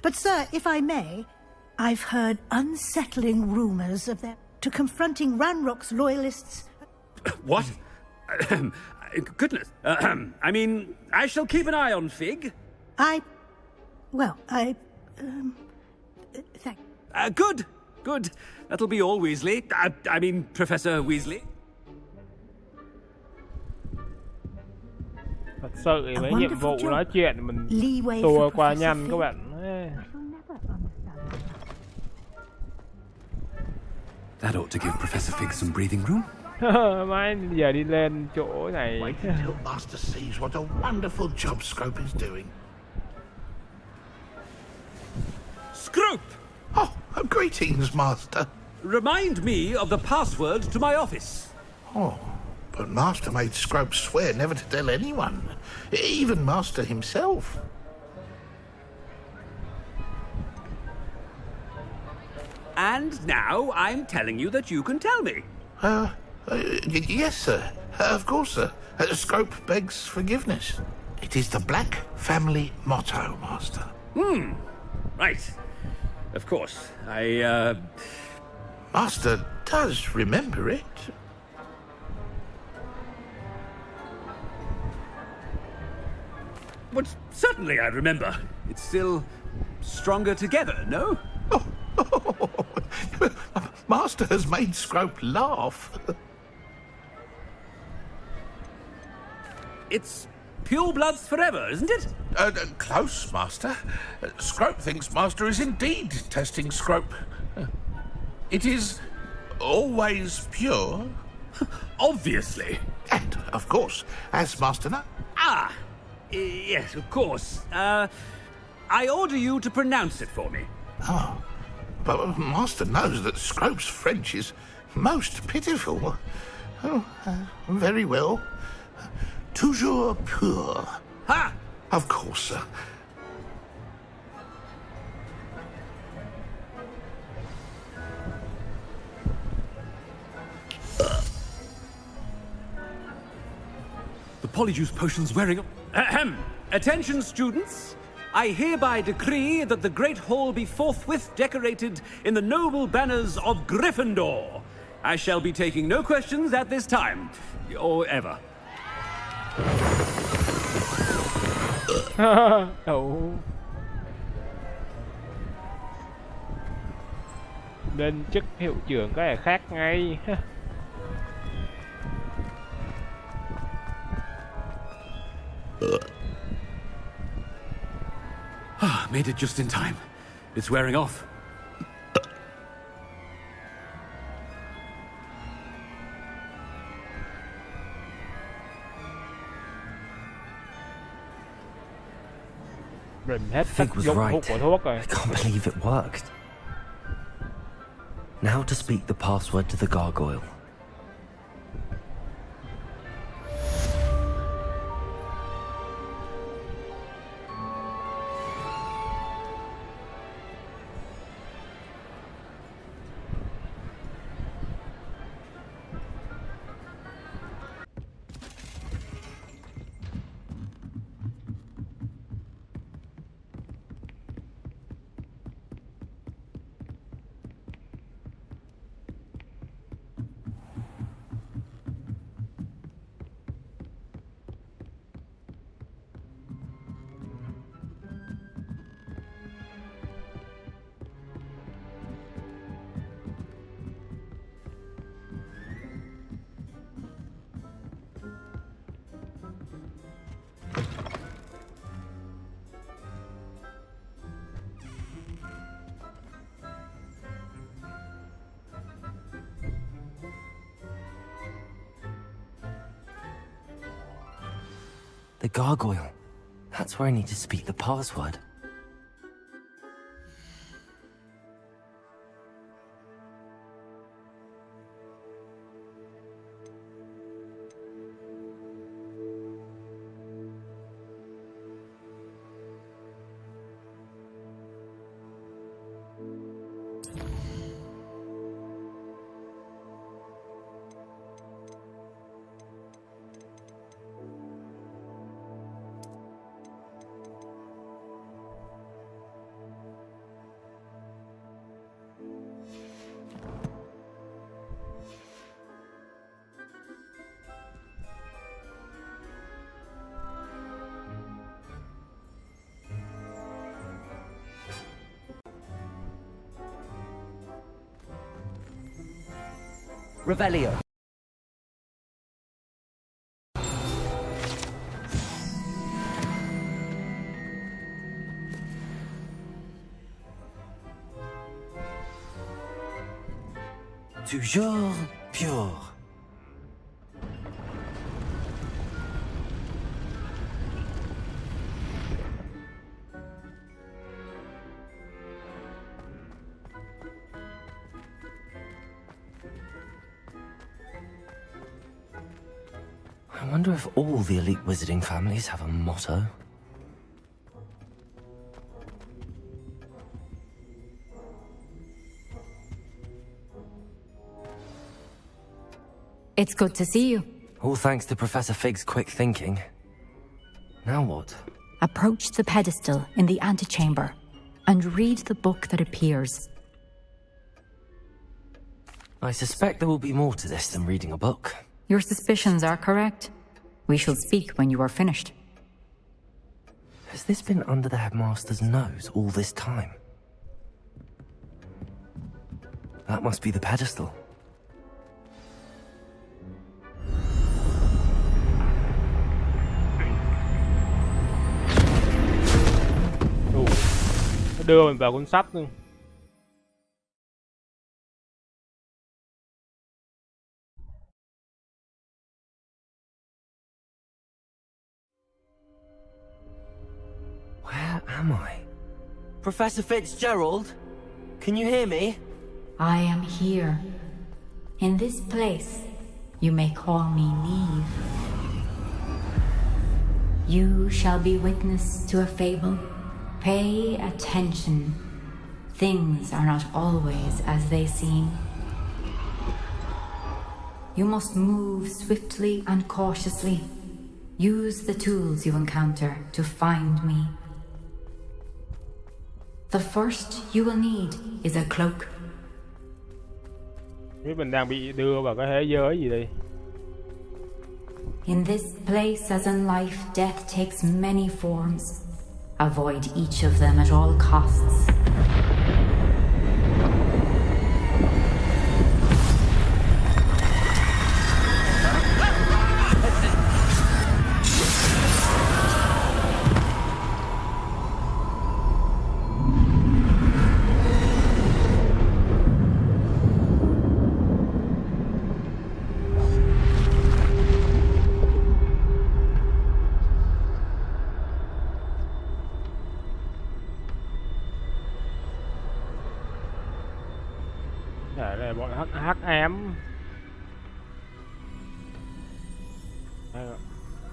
But, sir, if I may, I've heard unsettling rumours of them to confronting Ranrok's loyalists. What? Goodness. I mean, I shall keep an eye on Fig. Thank... Good. Good. That'll be all, Weasley. I mean, Professor Weasley. Thật sự thì mấy nhiệm vụ nói chuyện mình tua qua nhanh các bạn. That ought to give Professor Fig some breathing room. Mai giờ đi lên chỗ này. Wait until Master sees what a wonderful job Scrope is doing. Scrope! Oh, greetings, Master. Remind me of the password to my office. Oh, but Master made Scrope swear never to tell anyone, even Master himself. And now I'm telling you that you can tell me. Yes, sir. Of course, sir. Scrope begs forgiveness. It is the Black family motto, Master. Right. Of course. Master does remember it. But certainly I remember. It's still stronger together, no? Master has made Scrope laugh. It's pure bloods forever, isn't it? Close, Master. Scrope thinks Master is indeed testing Scrope. It is always pure. Obviously. And, of course, as Master knows. Ah! Yes, of course. I order you to pronounce it for me. Oh, but Master knows that Scrope's French is most pitiful. Oh, very well. Toujours pure. Ha! Of course, sir. The Polyjuice potion's wearing... Ahem! Attention, students! I hereby decree that the Great Hall be forthwith decorated in the noble banners of Gryffindor. I shall be taking no questions at this time, or ever. Lên chức hiệu trưởng cái này khác ngay. Made it just in time. It's wearing off. Fig was right. I can't believe it worked. Now to speak the password to the gargoyle. The gargoyle. That's where I need to speak the password. Revelio. Toujours pure. I wonder if all the elite wizarding families have a motto. It's good to see you. All thanks to Professor Fig's quick thinking. Now what? Approach the pedestal in the antechamber and read the book that appears. I suspect there will be more to this than reading a book. Your suspicions are correct. We shall speak when you are finished. Has this been under the headmaster's nose all this time? That must be the pedestal. Nó đưa mình vào cuốn sách luôn. Where am I? Professor Fitzgerald? Can you hear me? I am here. In this place, you may call me Neve. You shall be witness to a fable. Pay attention. Things are not always as they seem. You must move swiftly and cautiously. Use the tools you encounter to find me. The first you will need is a cloak. Biết mình đang bị đưa vào cái thế giới gì đi. In this place, as in life, death takes many forms. Avoid each of them at all costs.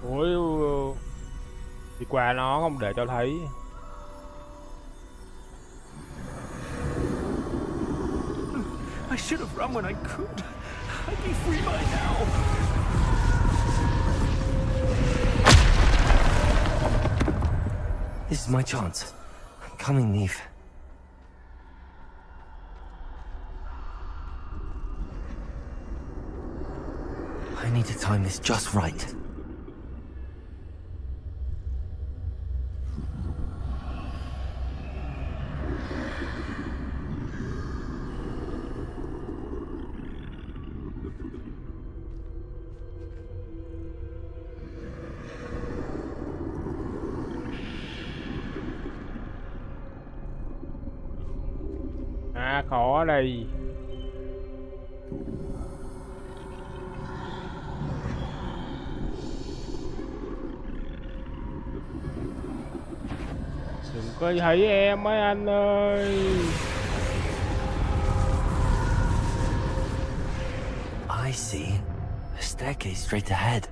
Ôi, đi qua nó không để cho thấy. I should have run when I could. I'd be free by now. This is my chance. I'm coming, Neve. I need to time this just right. Khó đây. Đừng có thấy em mấy anh ơi. I see. A staircase straight ahead.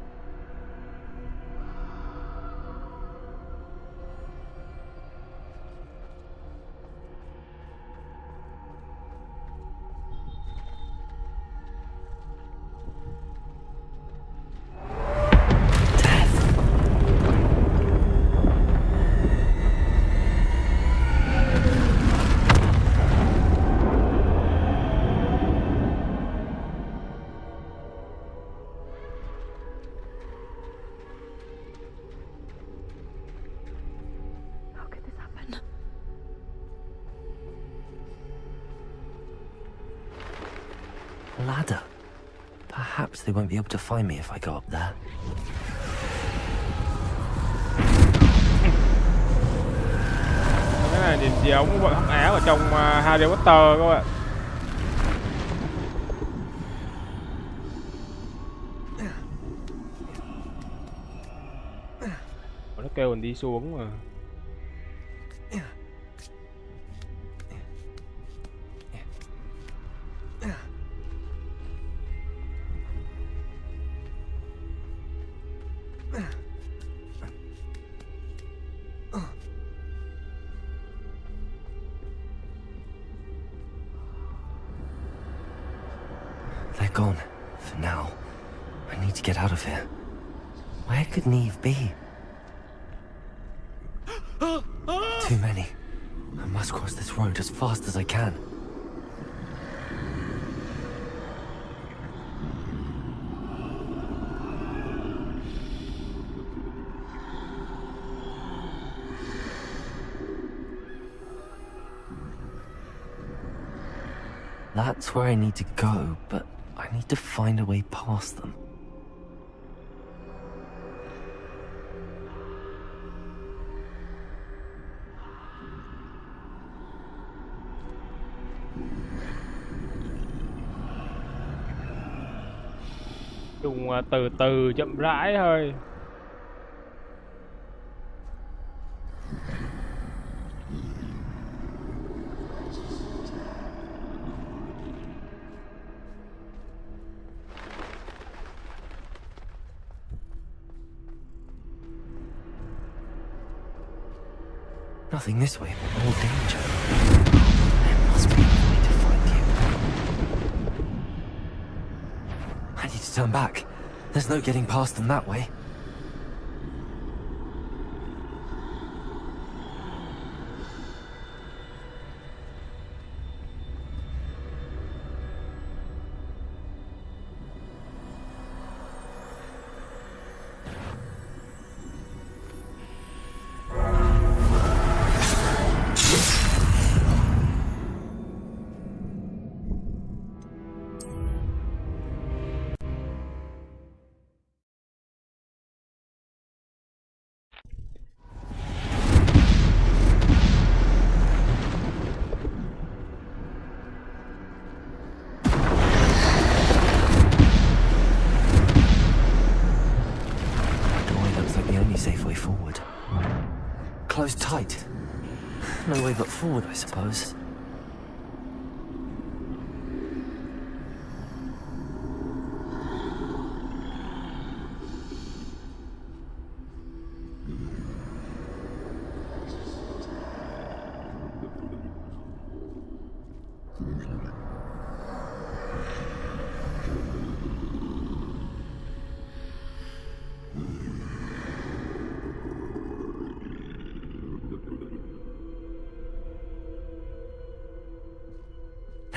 Ladder. Perhaps they won't be able to find me if I go up there. Cái này nhìn giống bọn hắc áo ở trong Harry Potter các bạn. Nó kêu mình đi xuống mà. They're gone, for now. I need to get out of here. Where could Neve be? Too many. I must cross this road as fast as I can. That's where I need to go, but I need to find a way past them. Dùng từ từ chậm rãi thôi. Nothing this way, all danger. There must be a way to find you. I need to turn back. There's no getting past them that way. Closed tight. No way but forward, I suppose.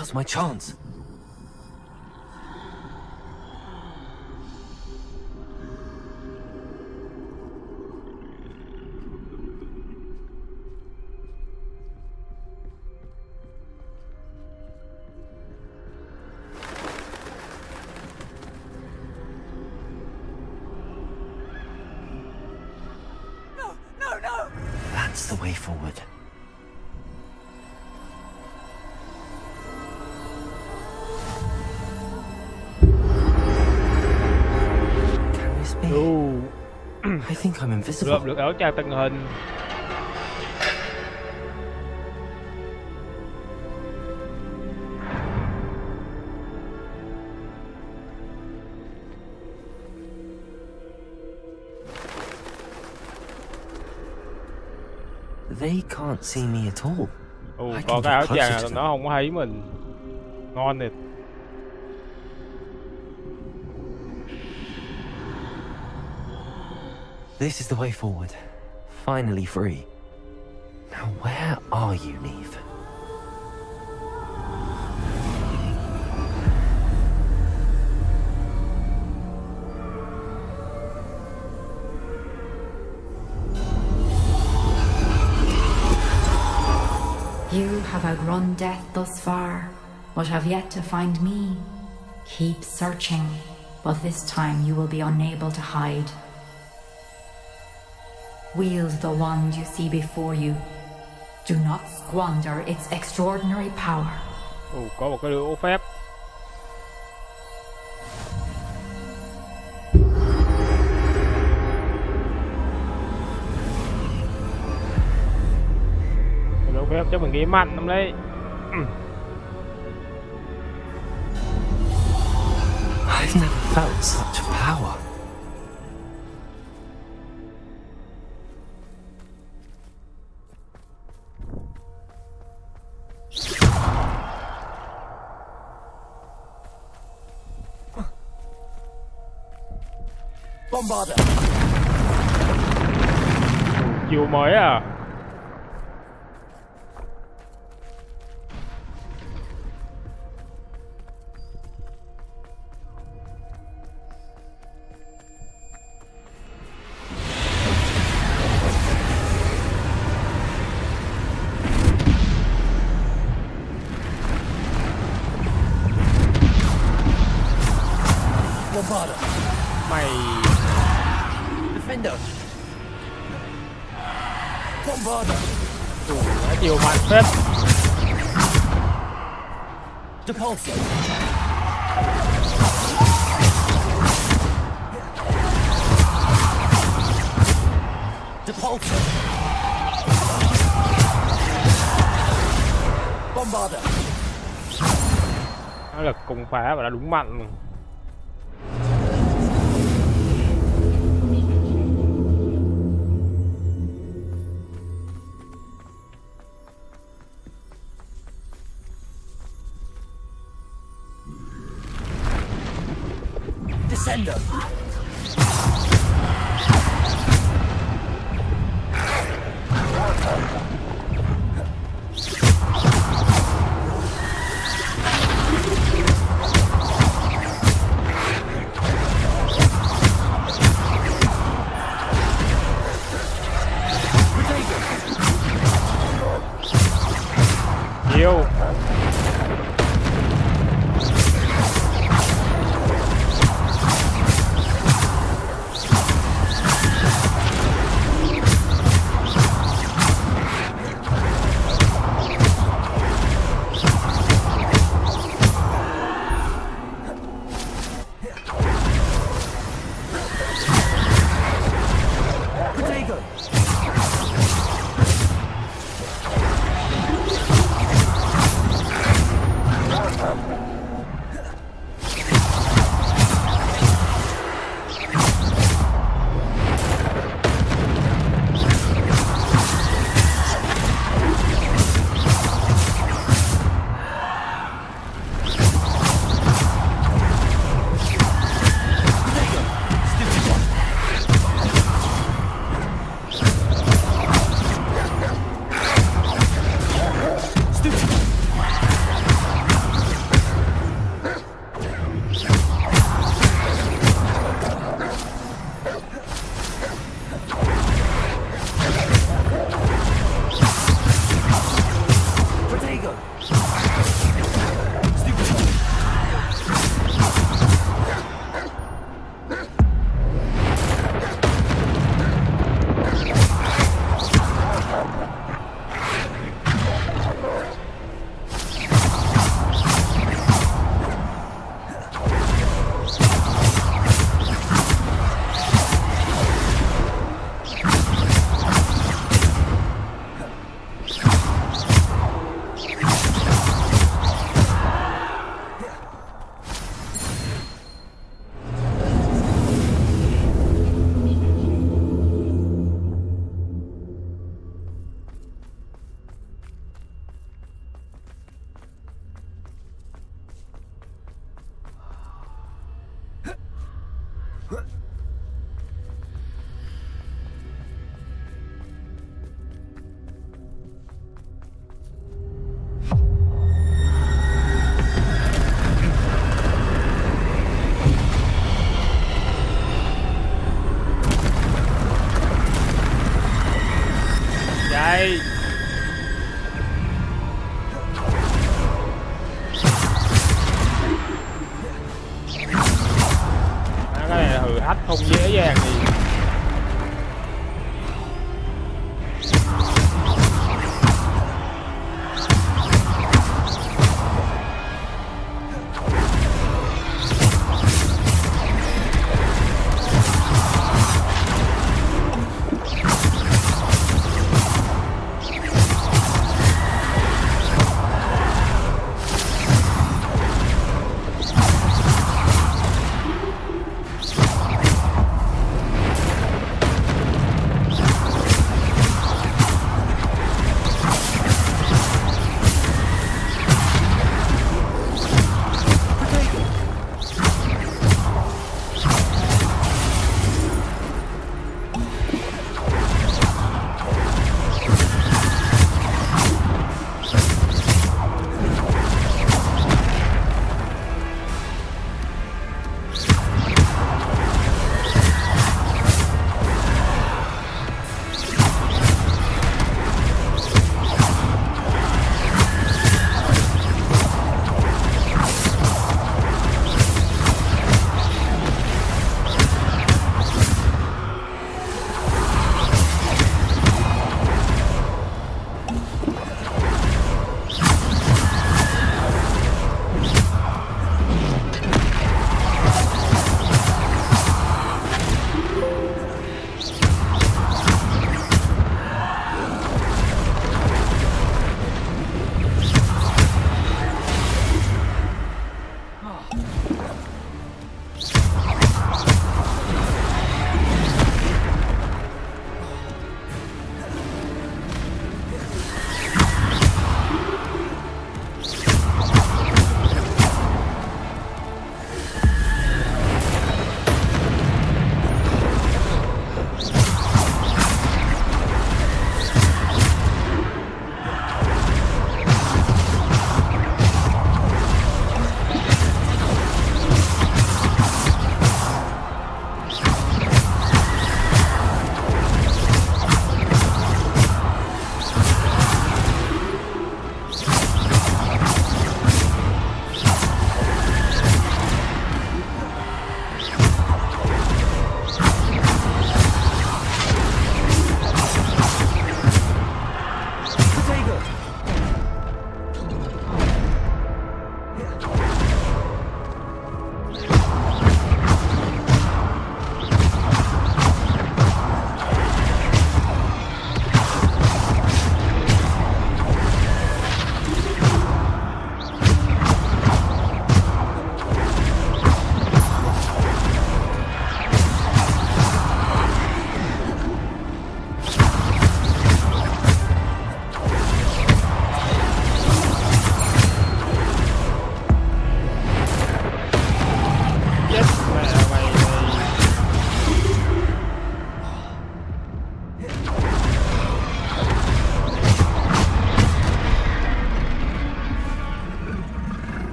Now's my chance. That's the way forward. Carries me. I think I'm invisible. Được áo tra tàng hình. They can't see me at all. Có cái áo choàng nó không có thấy mình. Ngon thiệt. This is the way forward. Finally free. Now where are you, Neve? You have outrun death thus far, but have yet to find me. Keep searching, but this time you will be unable to hide. Wield the wand you see before you. Do not squander its extraordinary power. Có một cái đũa phép. Đũa phép cho mình nghĩ mạnh lắm đấy. I've never felt such power. Bombarder. Chiều mới à? Bombarder. Mày Defender. Bombarder. đã chiều mạnh phết. Depulsor. Depulsor. Bombarder. Nó là cùng phá và đã đúng mạnh luôn. Descender. Nhiều. đây. Cái này là thử thách không dễ dàng gì.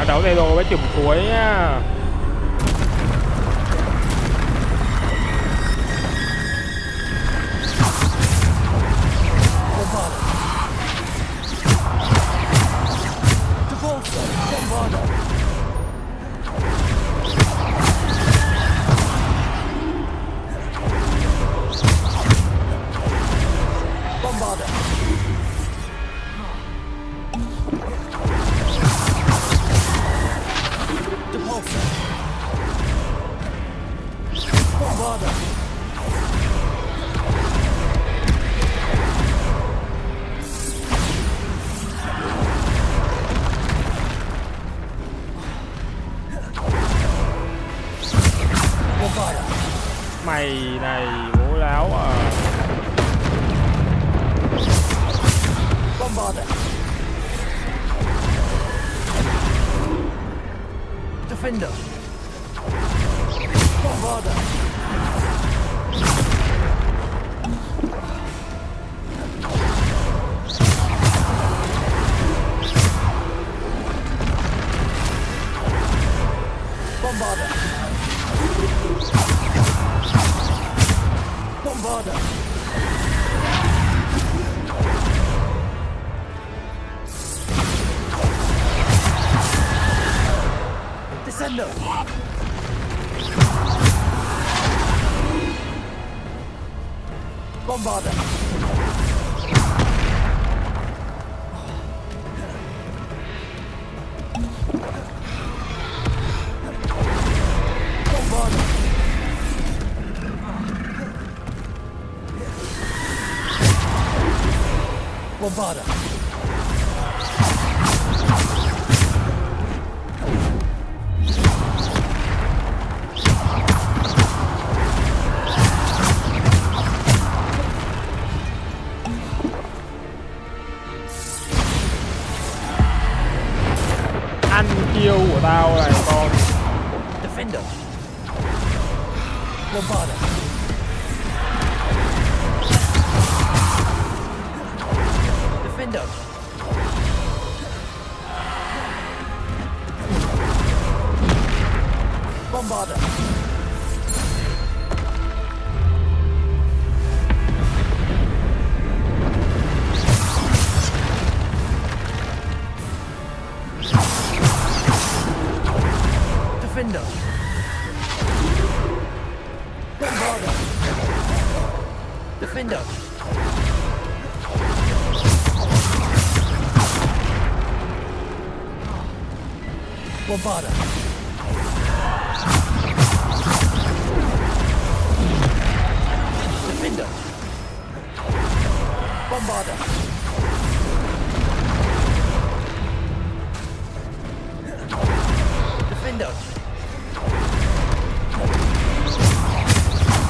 Đấu đây đồ với chùm cuối nha. Repulsor. Bombarder. Defender. Bombarder. Bombarder. Bombarder. Descender. Bombarder. Bombarder. Ăn chiêu của tao này con. Defender. Bombarder. Defender. Bombarder. Defender. Bombarder. Defender. Bombarder. Defender. Bombarder. Defender.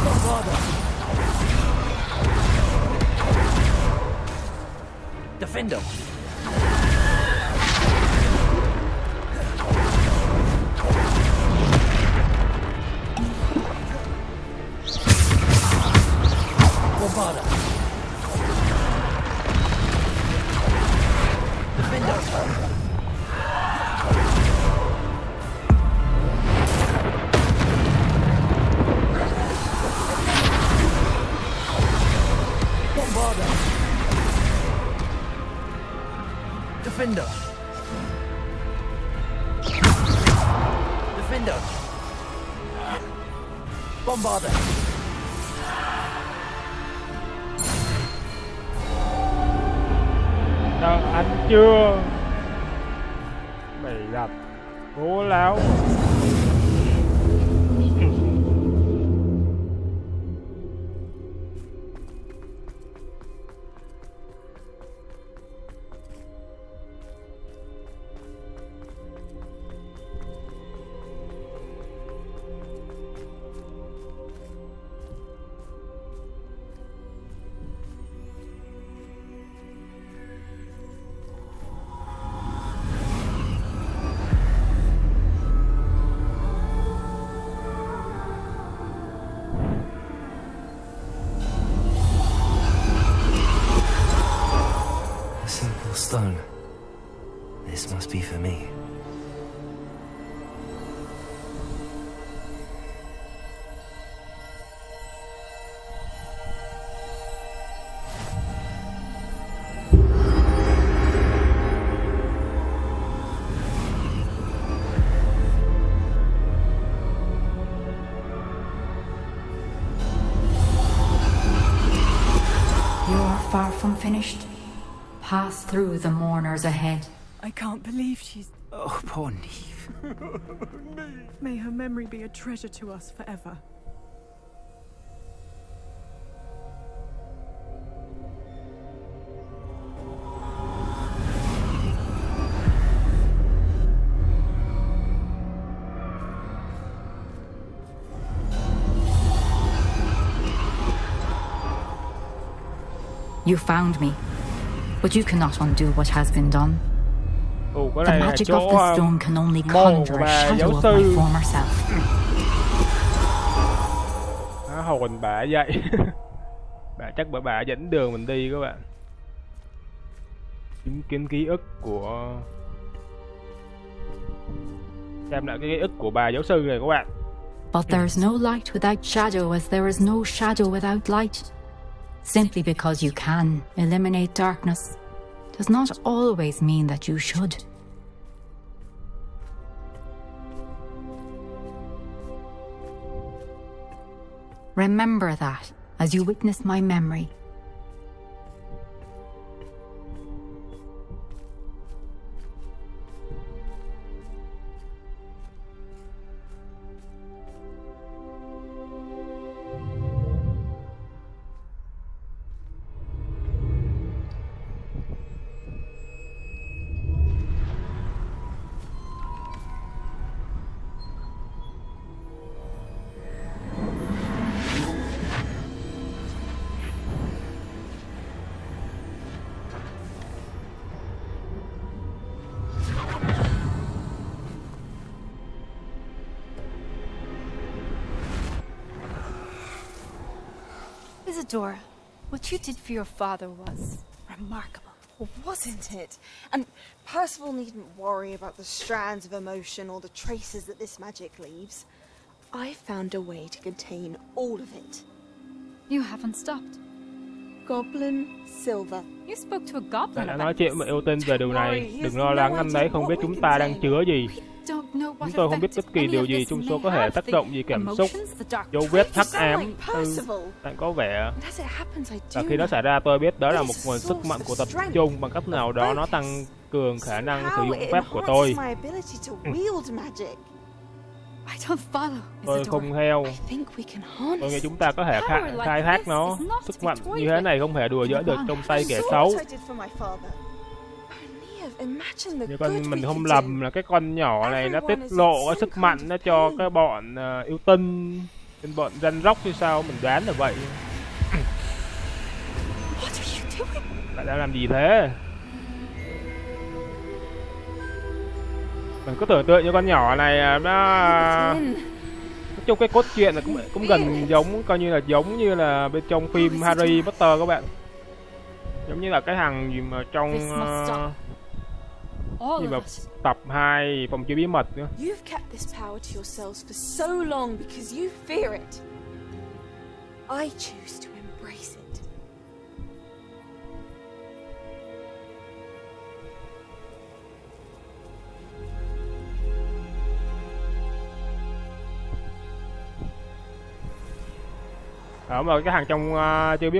Bombarder. Defender. Bombarder. Defender. Bombarder. Defender. Defender. Bombarder. Đang ăn chưa? Mày gặp bố láo. Stone. This must be for me. You're far from finished. Pass through the mourners ahead. I can't believe she's... Oh, poor Neve. May her memory be a treasure to us forever. You found me. but you cannot undo what has been done. Cái The này là magic chỗ of the stone can only mộ conjure của a bà shadow giáo of my sư. former self. Hồn bà vậy. bà dẫn đường mình đi các bạn. Chứng kiến ký ức của, xem lại cái ký ức của bà giáo sư này các bạn. But there's no light without shadow, as there is no shadow without light. Simply because you can eliminate darkness does not always mean that you should. Remember that as you witness my memory. Isadora, what you did for your father was remarkable. Well, wasn't it? And Percival needn't worry about the strands of emotion or the traces that this magic leaves. I found a way to contain all of it. You haven't stopped. Goblin silver. You spoke to a goblin Đã about nói chuyện với yêu tinh về điều này. Đừng lo lắng, anh ấy không biết chúng ta đang chứa gì. Chúng tôi không biết bất kỳ điều gì trong số có thể tác động gì cảm xúc, dấu vết hắc ám. Bạn có vẻ và khi nó xảy ra tôi biết đó là một nguồn sức mạnh của tập trung, bằng cách nào đó nó tăng cường khả năng sử dụng phép của tôi. Tôi không theo. Tôi nghĩ chúng ta có thể khai thác nó. Sức mạnh như thế này không thể đùa giỡn được trong tay kẻ xấu. Như con mình không lầm là cái con nhỏ này nó tiết lộ cái sức mạnh nó cho cái bọn yêu tinh, bên bọn Ranrok hay sao, mình đoán là vậy. Bạn đang làm gì thế? Mình có tưởng tượng như con nhỏ này nó trong cái cốt truyện là cũng gần giống, coi như là giống như là bên trong phim Harry Potter các bạn, giống như là cái thằng gì mà trong gì mà tập 2 phòng chứa bí mật nữa. You've kept this power to yourselves for so long because you fear it. I choose to embrace it. Đó mà cái thằng trong chưa bí mật